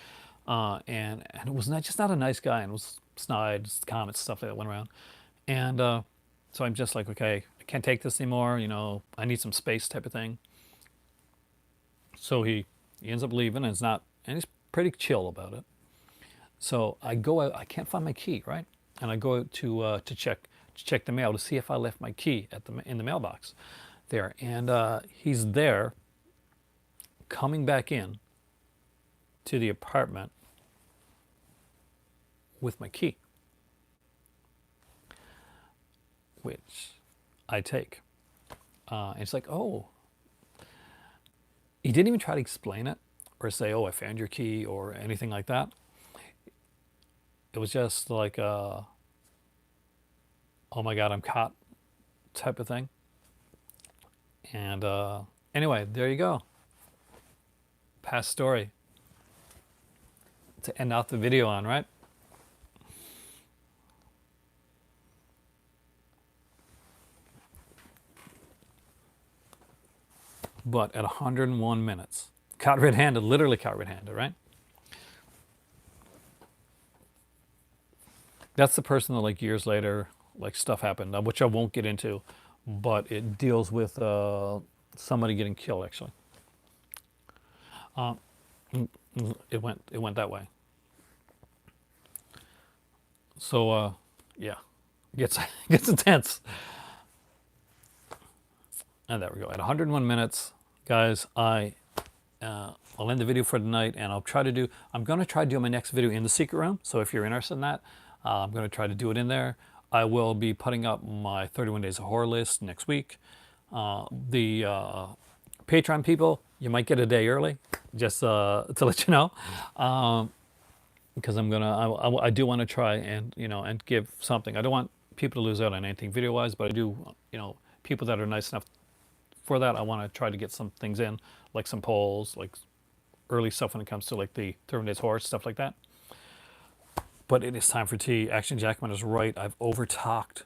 And it was not a nice guy, and it was snide, comments, stuff like that went around. And so I'm just like, okay, I can't take this anymore. I need some space, type of thing. So he ends up leaving, and he's pretty chill about it. So I go out, I can't find my key, right? And I go out to check the mail to see if I left my key in the mailbox there. And he's there, coming back in to the apartment with my key, which I take. And it's like, oh, he didn't even try to explain it or say, oh, I found your key or anything like that. It was just like, oh my God, I'm caught type of thing. And anyway, there you go. Past story to end out the video on, right? But at 101 minutes, caught red-handed, literally caught red-handed, right? That's the person that like years later, like stuff happened, which I won't get into, but it deals with somebody getting killed actually. It went that way. So yeah, gets intense. And there we go. At 101 minutes, guys, I'll end the video for tonight, and I'm going to try to do my next video in the secret room. So if you're interested in that, I'm going to try to do it in there. I will be putting up my 31 Days of Horror list next week. The Patreon people, you might get a day early, just to let you know. Because I do want to try and give something. I don't want people to lose out on anything video-wise, but I do, people that are nice enough for that, I want to try to get some things in, like some polls, like early stuff when it comes to like the 31 Days Horror, stuff like that. But it is time for tea. Action Jackman is right. I've over-talked.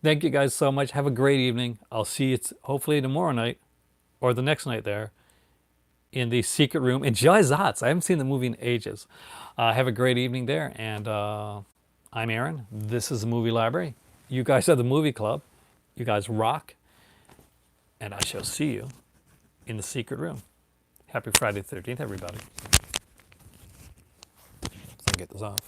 Thank you guys so much. Have a great evening. I'll see you hopefully tomorrow night or the next night there in the secret room in Jazats. I haven't seen the movie in ages. Have a great evening there. And I'm Aaron. This is the Movie Library. You guys are the Movie Club. You guys rock. And I shall see you in the secret room. Happy Friday the 13th, everybody. Let's get this off.